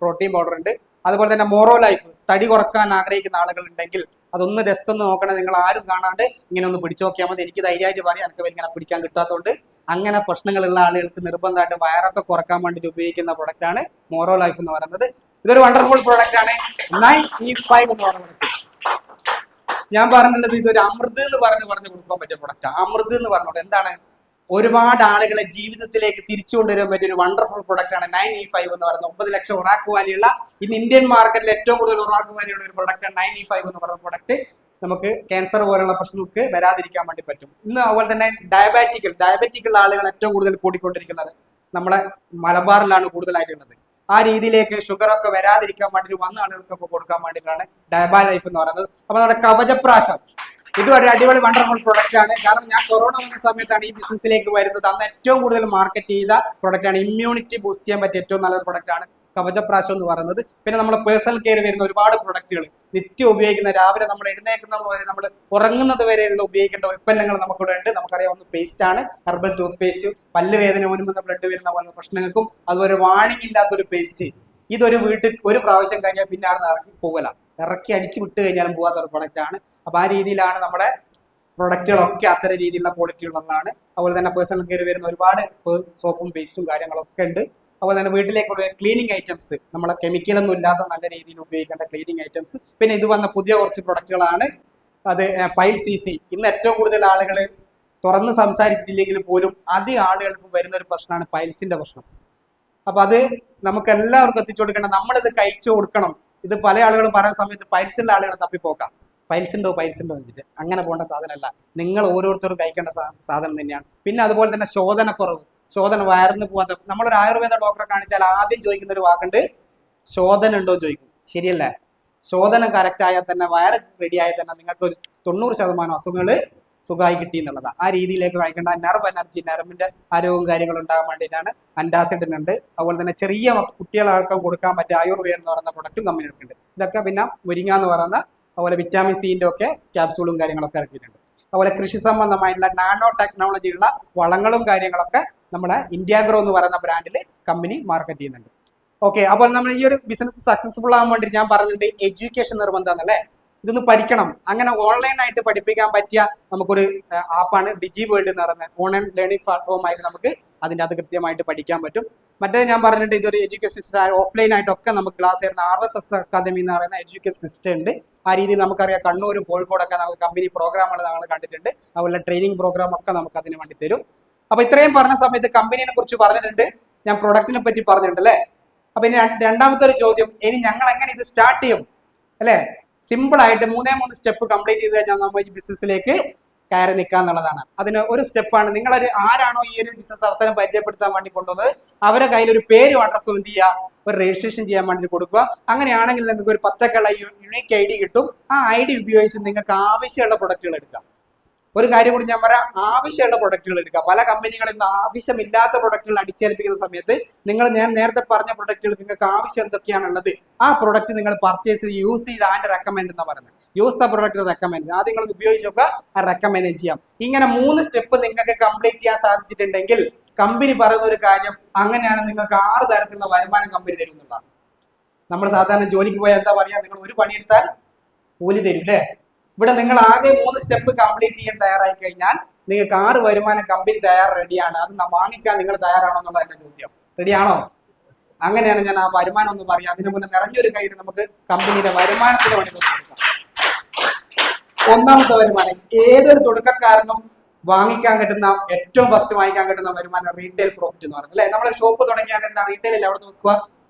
പ്രോട്ടീൻ പൗഡർ ഉണ്ട്. അതുപോലെ തന്നെ മോറോ ലൈഫ്, തടി കുറക്കാൻ ആഗ്രഹിക്കുന്ന ആളുകൾ ഉണ്ടെങ്കിൽ അതൊന്ന് ജസ്റ്റ് ഒന്ന് നോക്കണം. നിങ്ങൾ ആരും കാണാണ്ട് ഇങ്ങനെ ഒന്ന് പിടിച്ചു നോക്കിയാൽ മതി. എനിക്ക് ധൈര്യമായിട്ട് പറയാം, എനിക്ക് ഇങ്ങനെ പിടിക്കാൻ കിട്ടാത്തതുകൊണ്ട്. അങ്ങനെ പ്രശ്നങ്ങളുള്ള ആളുകൾക്ക് നിർബന്ധമായിട്ട് വയറൊക്കെ കുറക്കാൻ വേണ്ടിയിട്ട് ഉപയോഗിക്കുന്ന പ്രൊഡക്റ്റ് ആണ് മോറോ ലൈഫ് എന്ന് പറയുന്നത്. ഇതൊരു വണ്ടർഫുൾ പ്രൊഡക്റ്റ് ആണ്. 9E5 എന്ന് പറയുന്നത് ഞാൻ പറഞ്ഞിട്ടുള്ളത് ഇതൊരു അമൃത് എന്ന് പറഞ്ഞു കൊടുക്കാൻ പറ്റിയ പ്രൊഡക്റ്റ്. അമൃത് എന്ന് പറഞ്ഞോട്ടെ എന്താണ്? ഒരുപാട് ആളുകളെ ജീവിതത്തിലേക്ക് തിരിച്ചു കൊണ്ടുവരാൻ പറ്റിയ ഒരു വണ്ടർഫുൾ പ്രൊഡക്റ്റ് ആണ് 9E5 എന്ന് പറയുന്നത്. 9 ലക്ഷം ഒറാക്ക് വാല്യുള്ള ഇന്ന് ഇന്ത്യൻ മാർക്കറ്റിൽ ഏറ്റവും കൂടുതൽ ഒറാക്ക് വാല്യുള്ള ഒരു പ്രൊഡക്റ്റ് ആണ് 9E5 എന്ന് പറയുന്ന പ്രൊഡക്റ്റ്. നമുക്ക് ക്യാൻസർ പോലുള്ള പ്രശ്നങ്ങൾക്ക് വരാതിരിക്കാൻ വേണ്ടി പറ്റും. ഇന്ന് അതുപോലെ തന്നെ ഡയബറ്റിക്കുള്ള ആളുകൾ ഏറ്റവും കൂടുതൽ കൂടിക്കൊണ്ടിരിക്കുന്നത് നമ്മളെ മലബാറിലാണ് കൂടുതലായിട്ടുള്ളത്. ആ രീതിയിലേക്ക് ഷുഗർ ഒക്കെ വരാതിരിക്കാൻ വേണ്ടി വന്ന ആളുകൾക്കൊക്കെ കൊടുക്കാൻ വേണ്ടിയിട്ടാണ് ഡയബാ ലൈഫ് എന്ന് പറയുന്നത്. അപ്പൊ നമ്മുടെ കവചപ്രാശം ഇതും ഒരു അടിപൊളി വണ്ടർഫുൾ പ്രൊഡക്റ്റ് ആണ്. കാരണം ഞാൻ കൊറോണ വന്ന സമയത്താണ് ഈ ബിസിനസ്സിലേക്ക് വരുന്നത്. അന്ന് ഏറ്റവും കൂടുതൽ മാർക്കറ്റ് ചെയ്ത പ്രൊഡക്റ്റ് ആണ്. ഇമ്മ്യൂണിറ്റി ബൂസ്റ്റ് ചെയ്യാൻ പറ്റിയ ഏറ്റവും നല്ലൊരു പ്രൊഡക്റ്റ് ആണ് കവചപ്രാശം എന്ന് പറയുന്നത്. പിന്നെ നമ്മൾ പേഴ്സണൽ കെയർ വരുന്ന ഒരുപാട് പ്രൊഡക്റ്റുകൾ നിത്യം ഉപയോഗിക്കുന്ന, രാവിലെ നമ്മൾ എഴുന്നേക്കുന്ന പോലെ നമ്മൾ ഉറങ്ങുന്നത് വരെയുള്ള ഉപയോഗിക്കേണ്ട ഉൽപ്പന്നങ്ങൾ നമുക്കിവിടെ ഉണ്ട്. നമുക്കറിയാം, ഒന്ന് പേസ്റ്റ് ആണ്, ഹെർബൽ ടൂത്ത് പേസ്റ്റ്. പല്ല് വേദന, മുൻപ് ബ്ലഡ് വരുന്ന പോലെ പ്രശ്നങ്ങൾക്കും അതുപോലെ വാണിംഗ് ഇല്ലാത്തൊരു പേസ്റ്റ്. ഇതൊരു വീട്ടിൽ ഒരു പ്രാവശ്യം കഴിഞ്ഞാൽ പിന്നെ അവിടെ ഇറക്കി പോകല, ഇറക്കി അടിച്ച് വിട്ട് കഴിഞ്ഞാലും പോകാത്ത ഒരു പ്രൊഡക്റ്റ് ആണ്. അപ്പൊ ആ രീതിയിലാണ് നമ്മുടെ പ്രൊഡക്റ്റുകളൊക്കെ അത്തരം രീതിയിലുള്ള ക്വാളിറ്റി ഉള്ളതാണ്. അതുപോലെ തന്നെ പേഴ്സണൽ കെയർ വരുന്ന ഒരുപാട് സോപ്പും പേസ്റ്റും കാര്യങ്ങളൊക്കെ ഉണ്ട്. അതുപോലെ തന്നെ വീട്ടിലേക്കുള്ള ക്ലീനിങ് ഐറ്റംസ്, നമ്മളെ കെമിക്കലൊന്നും ഇല്ലാത്ത നല്ല രീതിയിൽ ഉപയോഗിക്കേണ്ട ക്ലീനിങ് ഐറ്റംസ്. പിന്നെ ഇത് വന്ന പുതിയ കുറച്ച് പ്രൊഡക്റ്റുകളാണ്. അത് പൈൽ CC. ഇന്ന് ഏറ്റവും കൂടുതൽ ആളുകൾ തുറന്ന് സംസാരിച്ചിട്ടില്ലെങ്കിൽ പോലും അധികം ആളുകൾക്കും വരുന്ന ഒരു പ്രശ്നമാണ് പൈൽസിന്റെ പ്രശ്നം. അപ്പൊ അത് നമുക്ക് എല്ലാവർക്കും എത്തിച്ചു കൊടുക്കണം. നമ്മളിത് കഴിച്ചു കൊടുക്കണം. ഇത് പല ആളുകളും പറയുന്ന സമയത്ത് പൈൽസിന്റെ ആളുകൾ തപ്പിപ്പോക്കാം, പൈൽസുണ്ടോ വെച്ചിട്ട്. അങ്ങനെ പോകേണ്ട സാധനമല്ല, നിങ്ങൾ ഓരോരുത്തരും കഴിക്കേണ്ട സാധനം തന്നെയാണ്. പിന്നെ അതുപോലെ തന്നെ ശോധനക്കുറവ്, ശോധന വയറിന് പോകാത്ത. നമ്മളൊരു ആയുർവേദ ഡോക്ടറെ കാണിച്ചാൽ ആദ്യം ചോദിക്കുന്ന ഒരു വാക്കുണ്ട്, ശോധന ഉണ്ടോ എന്ന് ചോദിക്കും. ശരിയല്ലേ? ശോധന കറക്റ്റ് ആയാൽ തന്നെ, വയറ് റെഡി ആയാൽ തന്നെ നിങ്ങൾക്ക് ഒരു 90% അസുഖങ്ങൾ സുഖമായി കിട്ടി എന്നുള്ളതാണ്. ആ രീതിയിലേക്ക് വായിക്കേണ്ട. നെർവ് എനർജി, നെർവിന്റെ ആരോഗ്യവും കാര്യങ്ങളും ഉണ്ടാകാൻ വേണ്ടിയിട്ടാണ് അൻറ്റാസിഡ് ഉണ്ട്. അതുപോലെ തന്നെ ചെറിയ കുട്ടികളാൾക്കും കൊടുക്കാൻ പറ്റിയ ആയുർവേദം എന്ന് പറയുന്ന പ്രൊഡക്റ്റും കമ്പനികൾക്കുണ്ട്. ഇതൊക്കെ പിന്നെ മുരിങ്ങ എന്ന് പറയുന്ന, അതുപോലെ വിറ്റാമിൻ സിന്റെ ഒക്കെ ക്യാപ്സൂളും കാര്യങ്ങളൊക്കെ ഇറക്കിയിട്ടുണ്ട്. അതുപോലെ കൃഷി സംബന്ധമായിട്ടുള്ള നാനോ ടെക്നോളജി ഉള്ള വളങ്ങളും കാര്യങ്ങളൊക്കെ നമ്മുടെ ഇന്ത്യാഗ്രോ എന്ന് പറയുന്ന ബ്രാൻഡിൽ കമ്പനി മാർക്കറ്റ് ചെയ്യുന്നുണ്ട്. ഓക്കെ, അപ്പോൾ നമ്മൾ ഈ ഒരു ബിസിനസ് സക്സസ്ഫുൾ ആകാൻ വേണ്ടി ഞാൻ പറഞ്ഞിട്ടുണ്ട് എഡ്യൂക്കേഷൻ നിർബന്ധമാണല്ലേ. ഇതൊന്ന് പഠിക്കണം. അങ്ങനെ ഓൺലൈനായിട്ട് പഠിപ്പിക്കാൻ പറ്റിയ നമുക്കൊരു ആപ്പാണ് ഡിജി വേൾഡ് എന്ന് പറയുന്നത്. ഓൺലൈൻ ലേണിംഗ് പ്ലാറ്റ്ഫോം ആയിട്ട് നമുക്ക് അതിൻ്റെ അത് കൃത്യമായിട്ട് പഠിക്കാൻ പറ്റും. മറ്റേ ഞാൻ പറഞ്ഞിട്ട് ഇതൊരു എഡ്യൂക്കേഷൻ സിസ്റ്റം, ഓഫ്ലൈൻ ആയിട്ടൊക്കെ നമുക്ക് ക്ലാസ് തരുന്ന RSS അക്കാദമി എന്ന് പറയുന്ന എഡ്യൂക്കേഷൻ സിസ്റ്റം ഉണ്ട്. ആ രീതിയിൽ നമുക്കറിയാം, കണ്ണൂരും കോഴിക്കോടൊക്കെ നമുക്ക് കമ്പനി പ്രോഗ്രാമുകൾ നമ്മൾ കണ്ടിട്ടുണ്ട്. അതുപോലെ ട്രെയിനിങ് പ്രോഗ്രാം ഒക്കെ നമുക്ക് അതിന് വേണ്ടി തരും. അപ്പൊ ഇത്രയും പറഞ്ഞ സമയത്ത് കമ്പനിയെ കുറിച്ച് പറഞ്ഞിട്ടുണ്ട്, ഞാൻ പ്രൊഡക്റ്റിനെ പറ്റി പറഞ്ഞിട്ടുണ്ട് അല്ലേ. അപ്പൊ ഇനി രണ്ടാമത്തെ ഒരു ചോദ്യം, ഇനി ഞങ്ങൾ എങ്ങനെ ഇത് സ്റ്റാർട്ട് ചെയ്യും അല്ലേ? സിമ്പിൾ ആയിട്ട് 3 സ്റ്റെപ്പ് കംപ്ലീറ്റ് ചെയ്ത് കഴിഞ്ഞാൽ നമ്മൾ ഈ ബിസിനസ്സിലേക്ക് കയറി നിൽക്കുക എന്നുള്ളതാണ്. അതിന് ഒരു സ്റ്റെപ്പാണ്, നിങ്ങളൊരു ആരാണോ ഈ ഒരു ബിസിനസ് അവസരം പരിചയപ്പെടുത്താൻ വേണ്ടി കൊണ്ടുവന്നത് അവരെ കയ്യിൽ ഒരു പേരും അഡ്രസ്സും എന്ത് ചെയ്യുക, ഒരു രജിസ്ട്രേഷൻ ചെയ്യാൻ വേണ്ടി കൊടുക്കുക. അങ്ങനെയാണെങ്കിൽ നിങ്ങൾക്ക് ഒരു 10 യുണീക്ക് ID കിട്ടും. ആ ID ഉപയോഗിച്ച് നിങ്ങൾക്ക് ആവശ്യമുള്ള പ്രൊഡക്റ്റുകൾ എടുക്കാം. ഒരു കാര്യം കൂടി ഞാൻ പറയാം, ആവശ്യമുള്ള പ്രൊഡക്റ്റുകൾ എടുക്കുക. പല കമ്പനികളിൽ നിന്ന് ആവശ്യമില്ലാത്ത പ്രൊഡക്റ്റുകൾ അടിച്ചേൽപ്പിക്കുന്ന സമയത്ത് ഞാൻ നേരത്തെ പറഞ്ഞ പ്രൊഡക്റ്റുകൾ നിങ്ങൾക്ക് ആവശ്യം എന്തൊക്കെയാണുള്ളത് ആ പ്രൊഡക്റ്റ് നിങ്ങൾ പർച്ചേസ് ചെയ്ത് യൂസ് ചെയ്ത് ആൻഡ് റെക്കമെൻഡ് എന്ന് പറയുന്നത്. Use the product recommend. ആദ്യം നിങ്ങൾ ഉപയോഗിച്ച് നോക്കുക, ആ റെക്കമെൻഡ് ചെയ്യാം. ഇങ്ങനെ 3 സ്റ്റെപ്പ് നിങ്ങൾക്ക് കംപ്ലീറ്റ് ചെയ്യാൻ സാധിച്ചിട്ടുണ്ടെങ്കിൽ കമ്പനി പറയുന്ന ഒരു കാര്യം, അങ്ങനെയാണ് നിങ്ങൾക്ക് 6 തരത്തിലുള്ള വരുമാനം കമ്പനി തരുന്നതാണ്. നമ്മൾ സാധാരണ ജോലിക്ക് പോയാൽ എന്താ പറയാ, നിങ്ങൾ ഒരു പണിയെടുത്താൽ കൂലി തരും അല്ലേ. ഇവിടെ നിങ്ങൾ ആകെ 3 സ്റ്റെപ്പ് കംപ്ലീറ്റ് ചെയ്യാൻ തയ്യാറായി കഴിഞ്ഞാൽ നിങ്ങൾക്ക് 6 വരുമാനം കമ്പനി റെഡിയാണ്. അത് വാങ്ങിക്കാൻ നിങ്ങൾ തയ്യാറാണോ എന്നുള്ള എന്റെ ചോദ്യം. റെഡിയാണോ? അങ്ങനെയാണ് ഞാൻ ആ വരുമാനം ഒന്ന് പറയാം. അതിന് മുന്നേ നിറഞ്ഞൊരു കൈയ്യിൽ നമുക്ക് കമ്പനിയുടെ വരുമാനത്തിന് വേണ്ടി കൊടുക്കാം. ഒന്നാമത്തെ വരുമാനം, ഏതൊരു തുടക്കക്കാരനും വാങ്ങിക്കാൻ കിട്ടുന്ന ഏറ്റവും ഫസ്റ്റ് വാങ്ങിക്കാൻ കിട്ടുന്ന വരുമാനം റീറ്റെയിൽ പ്രോഫിറ്റ് എന്ന് പറയുന്നത് അല്ലെ. നമ്മൾ ഷോപ്പ് തുടങ്ങിയാൽ എന്താ, റീറ്റെയിൽ അല്ലേ അവിടെ വെക്കുക,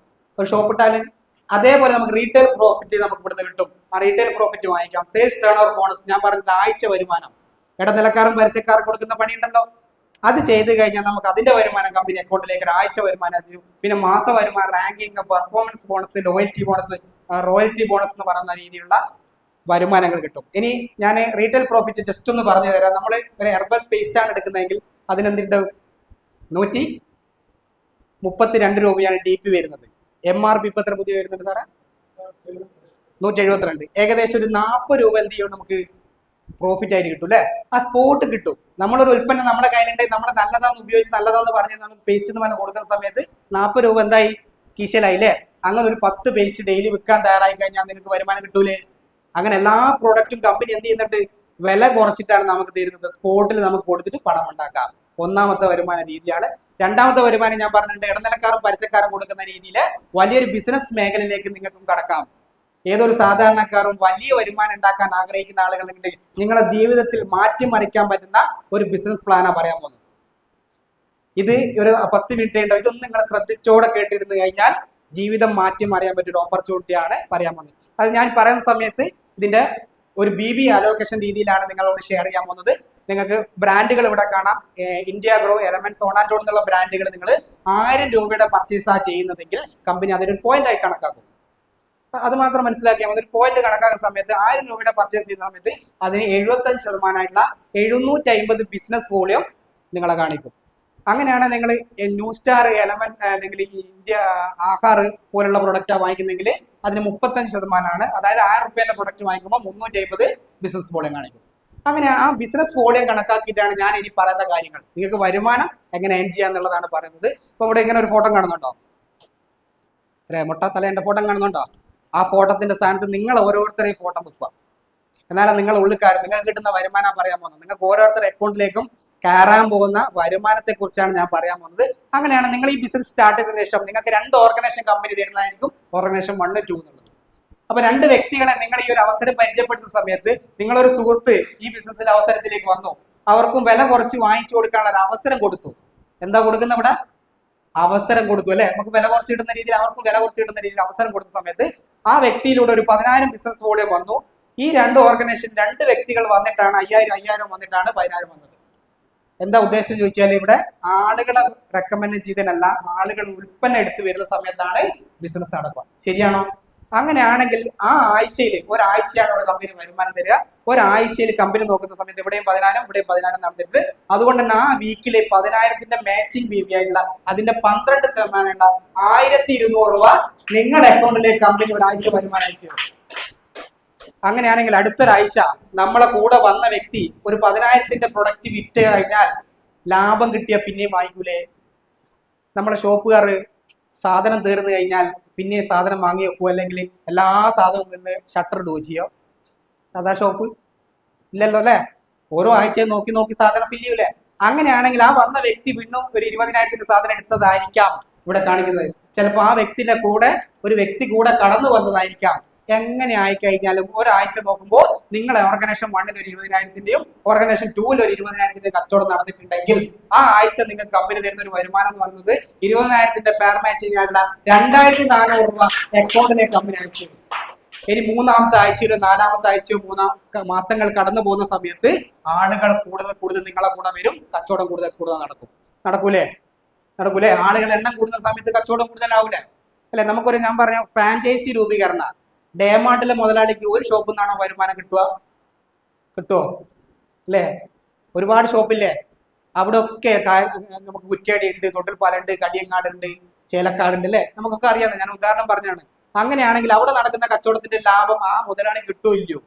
ഒരു ഷോപ്പ് ഇട്ടാലും അതേപോലെ നമുക്ക് റീറ്റെയിൽ പ്രോഫിറ്റ് നമുക്ക് ഇവിടുന്ന് കിട്ടും. ആ റീറ്റെയിൽ പ്രോഫിറ്റ് വാങ്ങിക്കാം. സെയിൽസ് ടേൺ ഓവർ ബോണസ്, ഞാൻ പറഞ്ഞിട്ട് ആഴ്ച വരുമാനം, ഇടനിലക്കാരും പരസ്യക്കാരും കൊടുക്കുന്ന പണിയുണ്ടല്ലോ, അത് ചെയ്ത് കഴിഞ്ഞാൽ നമുക്ക് അതിന്റെ വരുമാനം കമ്പനി അക്കൗണ്ടിലേക്ക് ഒരാഴ്ച വരുമാനം തരും. പിന്നെ മാസ വരുമാനം, ranking, performance bonus, loyalty bonus എന്ന് പറയുന്ന രീതിയിലുള്ള വരുമാനങ്ങൾ കിട്ടും. ഇനി ഞാൻ റീറ്റെയിൽ പ്രോഫിറ്റ് ജസ്റ്റ് ഒന്ന് പറഞ്ഞു തരാം. നമ്മൾ ഒരു ഹെർബൽ പേസ്റ്റ് ആണ് എടുക്കുന്നതെങ്കിൽ അതിനെന്തുണ്ട്, 132 രൂപയാണ് DP വരുന്നത്. MRP ഇപ്പൊ എത്ര പുതിയ വരുന്നുണ്ട് സാറേ? 172. ഏകദേശം ഒരു 40 രൂപ എന്ത് ചെയ്യും നമുക്ക് പ്രോഫിറ്റ് ആയിട്ട് കിട്ടും അല്ലെ. ആ സ്പോട്ട് കിട്ടും. നമ്മളൊരു ഉൽപ്പന്നം നമ്മുടെ കയ്യിലുണ്ടെങ്കിൽ നമ്മളെ നല്ലതാന്ന് ഉപയോഗിച്ച് നല്ലതാന്ന് പറഞ്ഞ് നമുക്ക് പേസ്റ്റ് എന്ന് കൊടുക്കുന്ന സമയത്ത് 40 രൂപ എന്തായി, കീശലായില്ലേ. അങ്ങനെ ഒരു 10 പേസ്റ്റ് ഡെയിലി വിൽക്കാൻ തയ്യാറായി കഴിഞ്ഞാൽ നിങ്ങൾക്ക് വരുമാനം കിട്ടൂലേ. അങ്ങനെ എല്ലാ പ്രോഡക്റ്റും കമ്പനി എന്ത് ചെയ്യുന്നുണ്ട്, വില കുറച്ചിട്ടാണ് നമുക്ക് തരുന്നത്. സ്പോട്ടിൽ നമുക്ക് കൊടുത്തിട്ട് പണം ഉണ്ടാക്കാം. ഒന്നാമത്തെ വരുമാന രീതിയാണ്. രണ്ടാമത്തെ വരുമാനം ഞാൻ പറഞ്ഞിട്ടുണ്ട്, ഇടനിലക്കാരും പരസ്യക്കാരും കൊടുക്കുന്ന രീതിയിൽ വലിയൊരു ബിസിനസ് മേഖലയിലേക്ക് നിങ്ങൾക്കും കടക്കാം. ഏതൊരു സാധാരണക്കാരും വലിയ വരുമാനം ഉണ്ടാക്കാൻ ആഗ്രഹിക്കുന്ന ആളുകളുണ്ടെങ്കിൽ നിങ്ങളുടെ ജീവിതത്തിൽ മാറ്റിമറിക്കാൻ പറ്റുന്ന ഒരു ബിസിനസ് പ്ലാനാണ് പറയാൻ പോകുന്നത്. ഇത് ഒരു 10 മിനിറ്റ് ഉണ്ടോ, ഇതൊന്നും നിങ്ങൾ ശ്രദ്ധിച്ചോടെ കേട്ടിരുന്നു കഴിഞ്ഞാൽ ജീവിതം മാറ്റി മറിയാൻ പറ്റിയ ഒരു ഓപ്പർച്യൂണിറ്റിയാണ് പറയാൻ പോകുന്നത്. അത് ഞാൻ പറയുന്ന സമയത്ത് ഇതിന്റെ ഒരു BB അലോക്കേഷൻ രീതിയിലാണ് നിങ്ങളോട് ഷെയർ ചെയ്യാൻ പോകുന്നത്. നിങ്ങൾക്ക് ബ്രാൻഡുകൾ ഇവിടെ കാണാം. ഇന്ത്യ ഗ്രോ, എലമെന്റ്സ്, ഓണാൻഡോൺ എന്നുള്ള ബ്രാൻഡുകൾ നിങ്ങൾ 1000 രൂപയുടെ പർച്ചേസാ ചെയ്യുന്നതെങ്കിൽ കമ്പനി അതിനൊരു പോയിന്റ് ആയി കണക്കാക്കും. അത് മാത്രം മനസ്സിലാക്കിയാൽ മതി. ഒരു പോയിന്റ് കണക്കാക്കുന്ന സമയത്ത് 1000 രൂപയുടെ പർച്ചേസ് ചെയ്യുന്ന സമയത്ത് അതിന് 75% 750 ബിസിനസ് വോളിയം നിങ്ങളെ കാണിക്കും. അങ്ങനെയാണ് നിങ്ങൾ ന്യൂ സ്റ്റാർ, എലമെന്റ് അല്ലെങ്കിൽ ഇന്ത്യ ആഹാർ പോലുള്ള പ്രൊഡക്റ്റാ വാങ്ങിക്കുന്നെങ്കിൽ അതിന് 35%, അതായത് 1000 രൂപയുടെ പ്രൊഡക്റ്റ് വാങ്ങിക്കുമ്പോൾ 350 ബിസിനസ് വോളിയം കാണിക്കും. അങ്ങനെ ആ ബിസിനസ് വോളിയം കണക്കാക്കിയിട്ടാണ് ഞാൻ ഇനി പറയുന്ന കാര്യങ്ങൾ. നിങ്ങൾക്ക് വരുമാനം എങ്ങനെ ഏൺ ചെയ്യാന്നുള്ളതാണ് പറയുന്നത്. ഇപ്പൊ ഇവിടെ ഇങ്ങനെ ഒരു ഫോട്ടോ കാണുന്നുണ്ടോ? മുട്ട തലേന്റെ ഫോട്ടോ കാണുന്നുണ്ടോ? ആ ഫോട്ടോത്തിന്റെ സ്ഥാനത്ത് നിങ്ങൾ ഓരോരുത്തരെയും ഫോട്ടോ വെക്കുക. എന്നാലും നിങ്ങൾ ഉള്ളിക്കാരൻ നിങ്ങൾക്ക് കിട്ടുന്ന വരുമാനം പറയാൻ പോകുന്നത്. നിങ്ങൾക്ക് ഓരോരുത്തരുടെ അക്കൗണ്ടിലേക്കും കയറാൻ പോകുന്ന വരുമാനത്തെ കുറിച്ചാണ് ഞാൻ പറയാൻ പോകുന്നത്. അങ്ങനെയാണ് നിങ്ങൾ ഈ ബിസിനസ് സ്റ്റാർട്ട് ചെയ്തതിനു ശേഷം നിങ്ങൾക്ക് 2 ഓർഗനൈസേഷൻ കമ്പനി തരുന്നതായിരിക്കും, ഓർഗനൈസേഷൻ 1, 2 എന്നുള്ളത്. അപ്പൊ 2 വ്യക്തികളെ നിങ്ങൾ ഈ ഒരു അവസരം പരിചയപ്പെടുത്തുന്ന സമയത്ത് നിങ്ങളൊരു സുഹൃത്ത് ഈ ബിസിനസ്സിൽ അവസരത്തിലേക്ക് വന്നു, അവർക്കും വില കുറച്ച് വാങ്ങിച്ചു കൊടുക്കാനുള്ള ഒരു അവസരം കൊടുത്തു. എന്താ കൊടുക്കുന്ന ഇവിടെ? അവസരം കൊടുത്തു അല്ലെ? നമുക്ക് വില കുറച്ച് കിട്ടുന്ന രീതിയിൽ അവർക്കും വില കുറച്ച് കിട്ടുന്ന രീതിയിൽ അവസരം കൊടുത്ത സമയത്ത് ആ വ്യക്തിയിലൂടെ ഒരു 10,000 ബിസിനസ് വോളിയം വന്നു. ഈ 2 ഓർഗനൈസേഷൻ 2 വ്യക്തികൾ വന്നിട്ടാണ് 5000 വന്നിട്ടാണ് 10,000 വന്നത്. എന്താ ഉദ്ദേശം ചോദിച്ചാൽ ഇവിടെ ആളുകളെ റെക്കമെൻഡ് ചെയ്തതിനല്ല, ആളുകൾ ഉൽപ്പന്നം എടുത്തു വരുന്ന സമയത്താണ് ബിസിനസ് നടക്കുക. ശരിയാണോ? അങ്ങനെയാണെങ്കിൽ ആ ആഴ്ചയിൽ, ഒരാഴ്ചയാണ് ഇവിടെ കമ്പനി വരുമാനം തരിക. ഒരാഴ്ചയിൽ കമ്പനി നോക്കുന്ന സമയത്ത് ഇവിടെയും 10,000 ഇവിടെയും 10,000 നടന്നിട്ടുണ്ട്. അതുകൊണ്ട് തന്നെ ആ വീക്കിലെ 10,000ത്തിന്റെ മാച്ചിങ് BB ആയിട്ടുള്ള അതിന്റെ 12% 1200 രൂപ നിങ്ങളുടെ അക്കൗണ്ടിലേക്ക് കമ്പനി ഒരാഴ്ച വരുമാനം അയച്ചു. അങ്ങനെയാണെങ്കിൽ അടുത്തൊരാഴ്ച നമ്മളെ കൂടെ വന്ന വ്യക്തി ഒരു 10,000ത്തിന്റെ പ്രൊഡക്റ്റ് വിറ്റ് കഴിഞ്ഞാൽ ലാഭം കിട്ടിയ പിന്നെയും വാങ്ങിക്കൂലേ? നമ്മളെ ഷോപ്പുകാർ സാധനം തീർന്നു കഴിഞ്ഞാൽ പിന്നെ സാധനം വാങ്ങി വെക്കൂ, അല്ലെങ്കിൽ എല്ലാ സാധനവും നിന്ന് ഷട്ടർ ഇടുകയോ ചെയ്യോ? അതാ ഷോപ്പ് ഇല്ലല്ലോ അല്ലെ? ഓരോ ആഴ്ചയും നോക്കി നോക്കി സാധനം ഫില്ല് ചെയ്യൂലേ? അങ്ങനെയാണെങ്കിൽ ആ വന്ന വ്യക്തി വീണ്ടും ഒരു 20,000ത്തിന്റെ സാധനം എടുത്തതായിരിക്കാം ഇവിടെ കാണിക്കുന്നത്. ചിലപ്പോൾ ആ വ്യക്തിയുടെ കൂടെ ഒരു വ്യക്തി കൂടെ കടന്നു വന്നതായിരിക്കാം. എങ്ങനെ ആയിക്കഴിഞ്ഞാലും ഒരാഴ്ച നോക്കുമ്പോൾ നിങ്ങളെ ഓർഗനൈസേഷൻ 1 ഒരു 20,000ത്തിന്റെയും ഓർഗനൈസേഷൻ 2 ഒരു 20,000ത്തിന്റെ കച്ചവടം നടന്നിട്ടുണ്ടെങ്കിൽ ആ ആഴ്ച നിങ്ങൾക്ക് കമ്പനി തരുന്ന ഒരു വരുമാനം എന്ന് പറയുന്നത് 20,000ത്തിന്റെ പെർ മാച്ചിങ് ആയിട്ടുള്ള 2,400 രൂപ അക്കൗണ്ടിലേക്ക് കമ്പനി അയച്ചു. ഇനി 3-ാമത്തെ ആഴ്ചയിലോ 4-ാമത്തെ ആഴ്ചയോ 3 മാസങ്ങൾ കടന്നു പോകുന്ന സമയത്ത് ആളുകൾ കൂടുതൽ നിങ്ങളെ കൂടെ വരും, കച്ചവടം കൂടുതൽ നടക്കും. നടക്കൂലേ? ആളുകൾ എണ്ണം കൂടുന്ന സമയത്ത് കച്ചവടം കൂടുതലാവൂലേ? അല്ലെ? നമുക്കൊരു ഞാൻ പറഞ്ഞ ഫ്രാഞ്ചൈസി രൂപീകരണ ഡേമാർട്ടിലെ മുതലാളിക്ക് ഒരു ഷോപ്പിൽ നിന്നാണോ വരുമാനം കിട്ടുമോ? അല്ലേ? ഒരുപാട് ഷോപ്പില്ലേ? അവിടെ ഒക്കെ നമുക്ക് കുറ്റ്യാടി ഉണ്ട്, തൊട്ടിൽപ്പാലുണ്ട്, കടിയങ്ങാടുണ്ട്, ചേലക്കാടുണ്ട് അല്ലെ? നമുക്കൊക്കെ അറിയാം. ഞാൻ ഉദാഹരണം പറഞ്ഞാണ്. അങ്ങനെയാണെങ്കിൽ അവിടെ നടക്കുന്ന കച്ചവടത്തിന്റെ ലാഭം ആ മുതലാളി കിട്ടുമോ ഇല്ലയോ?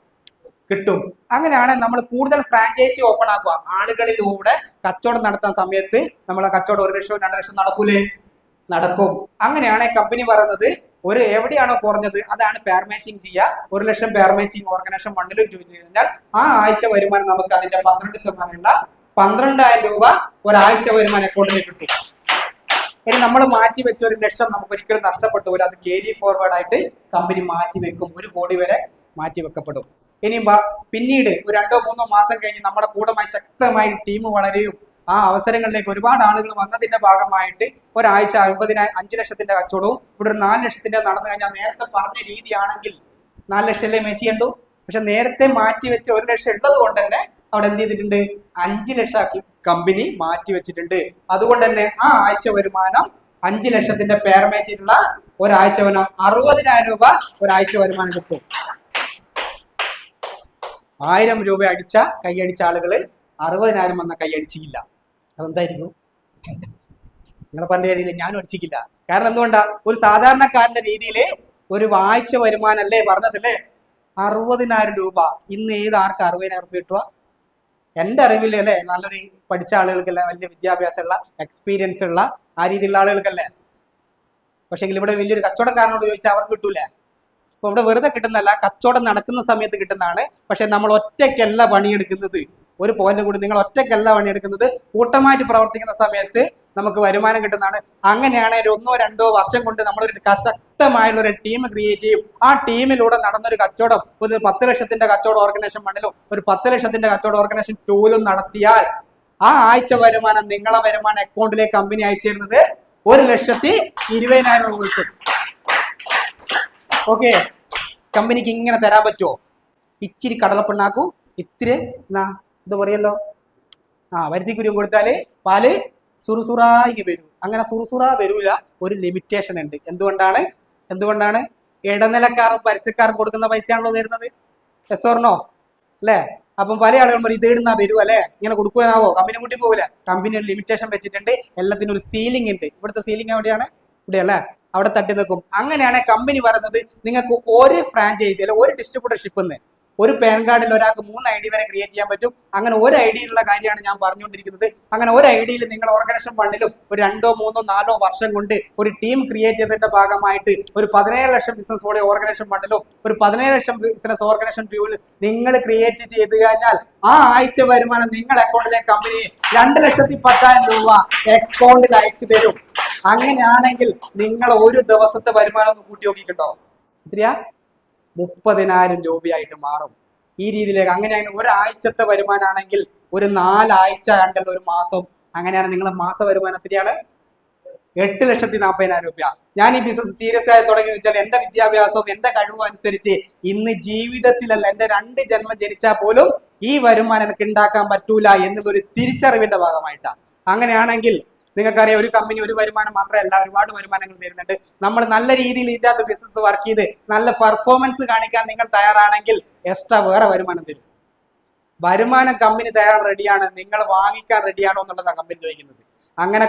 കിട്ടും. അങ്ങനെയാണ് നമ്മൾ കൂടുതൽ ഫ്രാഞ്ചൈസി ഓപ്പൺ ആക്കുക. ആളുകളിലൂടെ കച്ചവടം നടത്തുന്ന സമയത്ത് നമ്മളെ കച്ചവടം 1 ലക്ഷം 2 ലക്ഷം നടക്കൂലേ? നടക്കും. അങ്ങനെയാണ് കമ്പനി പറയുന്നത് ഒരു എവിടെയാണോ കുറഞ്ഞത് അതാണ് പെയർ മാച്ചിങ് ചെയ്യുക. 1 ലക്ഷം പെയർ മാച്ചിങ് ഓർഗനൈസേഷൻ 1 ചോദിച്ചു കഴിഞ്ഞാൽ ആ ആഴ്ച വരുമാനം നമുക്ക് അതിന്റെ 12% 12,000 രൂപ ഒരാഴ്ച വരുമാനം അക്കൗണ്ടിലേക്ക് കിട്ടും. ഇനി നമ്മൾ മാറ്റി വെച്ച 1 ലക്ഷം നമുക്ക് ഒരിക്കലും നഷ്ടപ്പെട്ടു പോലും. അത് ക്യാരി ഫോർവേഡ് ആയിട്ട് കമ്പനി മാറ്റി വെക്കും. 1 കോടി വരെ മാറ്റി വെക്കപ്പെടും. ഇനി പിന്നീട് ഒരു 2-3 മാസം കഴിഞ്ഞ് നമ്മുടെ കൂടമായി ശക്തമായി ടീം വളരെയും ആ അവസരങ്ങളിലേക്ക് ഒരുപാട് ആളുകൾ വന്നതിന്റെ ഭാഗമായിട്ട് ഒരാഴ്ച 5 ലക്ഷത്തിന്റെ കച്ചവടവും ഇവിടെ ഒരു 4 ലക്ഷത്തിന്റെ നടന്നു കഴിഞ്ഞാൽ നേരത്തെ പറഞ്ഞ രീതിയാണെങ്കിൽ 4 ലക്ഷമല്ലേ മെസ്സിയുണ്ടോ? പക്ഷെ നേരത്തെ മാറ്റി വെച്ച 1 ലക്ഷം ഉള്ളത് കൊണ്ട് തന്നെ അവിടെ എന്ത് ചെയ്തിട്ടുണ്ട്? 5 ലക്ഷം കമ്പനി മാറ്റി വെച്ചിട്ടുണ്ട്. അതുകൊണ്ട് തന്നെ ആ ആഴ്ച വരുമാനം 5 ലക്ഷത്തിന്റെ പെയർ മാച്ചിട്ടുള്ള ഒരാഴ്ച വരുമാനം 60,000 രൂപ ഒരാഴ്ച വരുമാനം കിട്ടും. 1000 രൂപ കൈയടിച്ച ആളുകള് 60,000 വന്ന കൈയടിച്ചില്ല. അതെന്തായിരിക്കും? നിങ്ങളെ പറഞ്ഞ രീതിയിൽ ഞാനും അടിച്ചിട്ടില്ല. കാരണം എന്തുകൊണ്ടാ? ഒരു സാധാരണക്കാരന്റെ രീതിയിൽ ഒരു ആഴ്ച വരുമാനല്ലേ പറഞ്ഞതല്ലേ? 60,000 രൂപ. ഇന്ന് ഏത് ആർക്ക് 60,000 രൂപ കിട്ടുക? എന്റെ അറിവില് അല്ലെ? നല്ലൊരു പഠിച്ച ആളുകൾക്കല്ല, വലിയ വിദ്യാഭ്യാസമുള്ള എക്സ്പീരിയൻസ് ഉള്ള ആ രീതിയിലുള്ള ആളുകൾക്കല്ലേ? പക്ഷെ ഇവിടെ വലിയൊരു കച്ചവടക്കാരനോട് ചോദിച്ചാൽ അവർക്ക് കിട്ടൂല. അപ്പൊ ഇവിടെ വെറുതെ കിട്ടുന്നല്ല, കച്ചവടം നടക്കുന്ന സമയത്ത് കിട്ടുന്നതാണ്. പക്ഷെ നമ്മൾ ഒറ്റയ്ക്കല്ല പണിയെടുക്കുന്നത്. ഒരു പോയിന്റ് കൂടി, നിങ്ങൾ ഒറ്റയ്ക്കല്ല പണിയെടുക്കുന്നത്, കൂട്ടമായിട്ട് പ്രവർത്തിക്കുന്ന സമയത്ത് നമുക്ക് വരുമാനം കിട്ടുന്നതാണ്. അങ്ങനെയാണ് 1-2 വർഷം കൊണ്ട് നമ്മളൊരു ശക്തമായുള്ള ഒരു ടീം ക്രിയേറ്റ് ചെയ്യും. ആ ടീമിലൂടെ നടന്നൊരു കച്ചവടം, ഒരു 10 ലക്ഷത്തിന്റെ കച്ചവടം ഓർഗനൈസേഷൻ 1 ഒരു 10 ലക്ഷത്തിന്റെ കച്ചവടം ഓർഗനൈസേഷൻ 2 നടത്തിയാൽ ആ ആഴ്ച വരുമാനം നിങ്ങളെ വരുമാനം അക്കൗണ്ടിലേക്ക് കമ്പനി അയച്ചു തരുന്നത് 1,20,000 രൂപ കിട്ടും. ഓക്കെ, കമ്പനിക്ക് ഇങ്ങനെ തരാൻ പറ്റുമോ? ഇച്ചിരി കടലപ്പിണ്ണാക്കൂ, ഇത്തിരി ഇത് പറയല്ലോ, വരുത്തിക്കുരും കൊടുത്താല് പാല് സുറുസുറായി വരും. അങ്ങനെ സുറുസുറാ വരൂല, ഒരു ലിമിറ്റേഷൻ ഉണ്ട്. എന്തുകൊണ്ടാണ് ഇടനിലക്കാരും പരസ്യക്കാരും കൊടുക്കുന്ന പൈസയാണല്ലോ തരുന്നത്. Yes or no? അല്ലേ? അപ്പം പല ആളുകളും പറയും ഇത് ഇടുന്നാ വരൂ അല്ലെ, ഇങ്ങനെ കൊടുക്കുവാനാവോ, കമ്പനി കൂട്ടി പോകില്ല. കമ്പനി ഒരു ലിമിറ്റേഷൻ വെച്ചിട്ടുണ്ട്, എല്ലാത്തിനും ഒരു സീലിംഗ് ഉണ്ട്. ഇവിടുത്തെ സീലിംഗ് എവിടെയാണ്? ഇവിടെ അല്ലേ, അവിടെ തട്ടി നിൽക്കും. അങ്ങനെയാണ് കമ്പനി പറയുന്നത് നിങ്ങൾക്ക് ഒരു ഫ്രാഞ്ചൈസി അല്ലെ ഒരു ഡിസ്ട്രിബ്യൂട്ടർഷിപ്പ് ഒരു പാൻ കാർഡിൽ ഒരാൾക്ക് 3 ID വരെ ക്രിയേറ്റ് ചെയ്യാൻ പറ്റും. അങ്ങനെ ഒരു ഐഡിയിലുള്ള കാര്യമാണ് ഞാൻ പറഞ്ഞുകൊണ്ടിരിക്കുന്നത്. അങ്ങനെ ഒരു ഐഡിയിൽ നിങ്ങൾ ഓർഗനൈസേഷൻ ഫണ്ടിലും ഒരു 2, 3, 4 വർഷം കൊണ്ട് ഒരു ടീം ക്രിയേറ്റ് ചെയ്തതിന്റെ ഭാഗമായിട്ട് ഒരു 17 ലക്ഷം ബിസിനസ് പോലെ ഓർഗനൈസേഷൻ ഫണ്ടിലും ഒരു 17 ലക്ഷം ബിസിനസ് ഓർഗനൈസേഷൻ ഡ്യൂവിൽ നിങ്ങൾ ക്രിയേറ്റ് ചെയ്ത് കഴിഞ്ഞാൽ ആ ആഴ്ച വരുമാനം നിങ്ങൾ അക്കൗണ്ടിലെ കമ്പനി 2,10,000 രൂപ അക്കൗണ്ടിൽ അയച്ചു തരും. അങ്ങനെയാണെങ്കിൽ നിങ്ങൾ ഒരു ദിവസത്തെ വരുമാനം ഒന്ന് കൂട്ടി നോക്കിയിട്ടുണ്ടോ? എത്രയാ? 30,000 രൂപയായിട്ട് മാറും. ഈ രീതിയിലേക്ക് അങ്ങനെയാണ് ഒരാഴ്ചത്തെ വരുമാനമാണെങ്കിൽ ഒരു 4 ആഴ്ച കണ്ടല്ലോ ഒരു മാസം. അങ്ങനെയാണ് നിങ്ങളുടെ മാസ വരുമാനം എത്രയാണ്? 8,40,000 രൂപ. ഞാൻ ഈ ബിസിനസ് സീരിയസ് ആയി തുടങ്ങി വെച്ചാൽ എന്റെ വിദ്യാഭ്യാസവും എന്റെ കഴിവും അനുസരിച്ച് ഇന്ന് ജീവിതത്തിലല്ല, എന്റെ 2 ജന്മം ജനിച്ചാൽ പോലും ഈ വരുമാനം എനിക്ക് ഉണ്ടാക്കാൻ പറ്റൂല എന്നുള്ളൊരു തിരിച്ചറിവിന്റെ ഭാഗമായിട്ടാണ്. അങ്ങനെയാണെങ്കിൽ നിങ്ങൾക്കറിയാം ഒരു കമ്പനി ഒരു വരുമാനം മാത്രമല്ല, ഒരുപാട് വരുമാനങ്ങൾ തരുന്നുണ്ട്. നമ്മൾ നല്ല രീതിയിൽ ഇതിനകത്ത് ബിസിനസ് വർക്ക് ചെയ്ത് നല്ല പെർഫോമൻസ് കാണിക്കാൻ നിങ്ങൾ തയ്യാറാണെങ്കിൽ എക്സ്ട്രാ വേറെ വരുമാനം തരും. വരുമാനം കമ്പനി തയ്യാർ റെഡിയാണ്, നിങ്ങൾ വാങ്ങിക്കാൻ റെഡിയാണോ എന്നുള്ളതാണ് കമ്പനി ചോദിക്കുന്നത്. അങ്ങനെ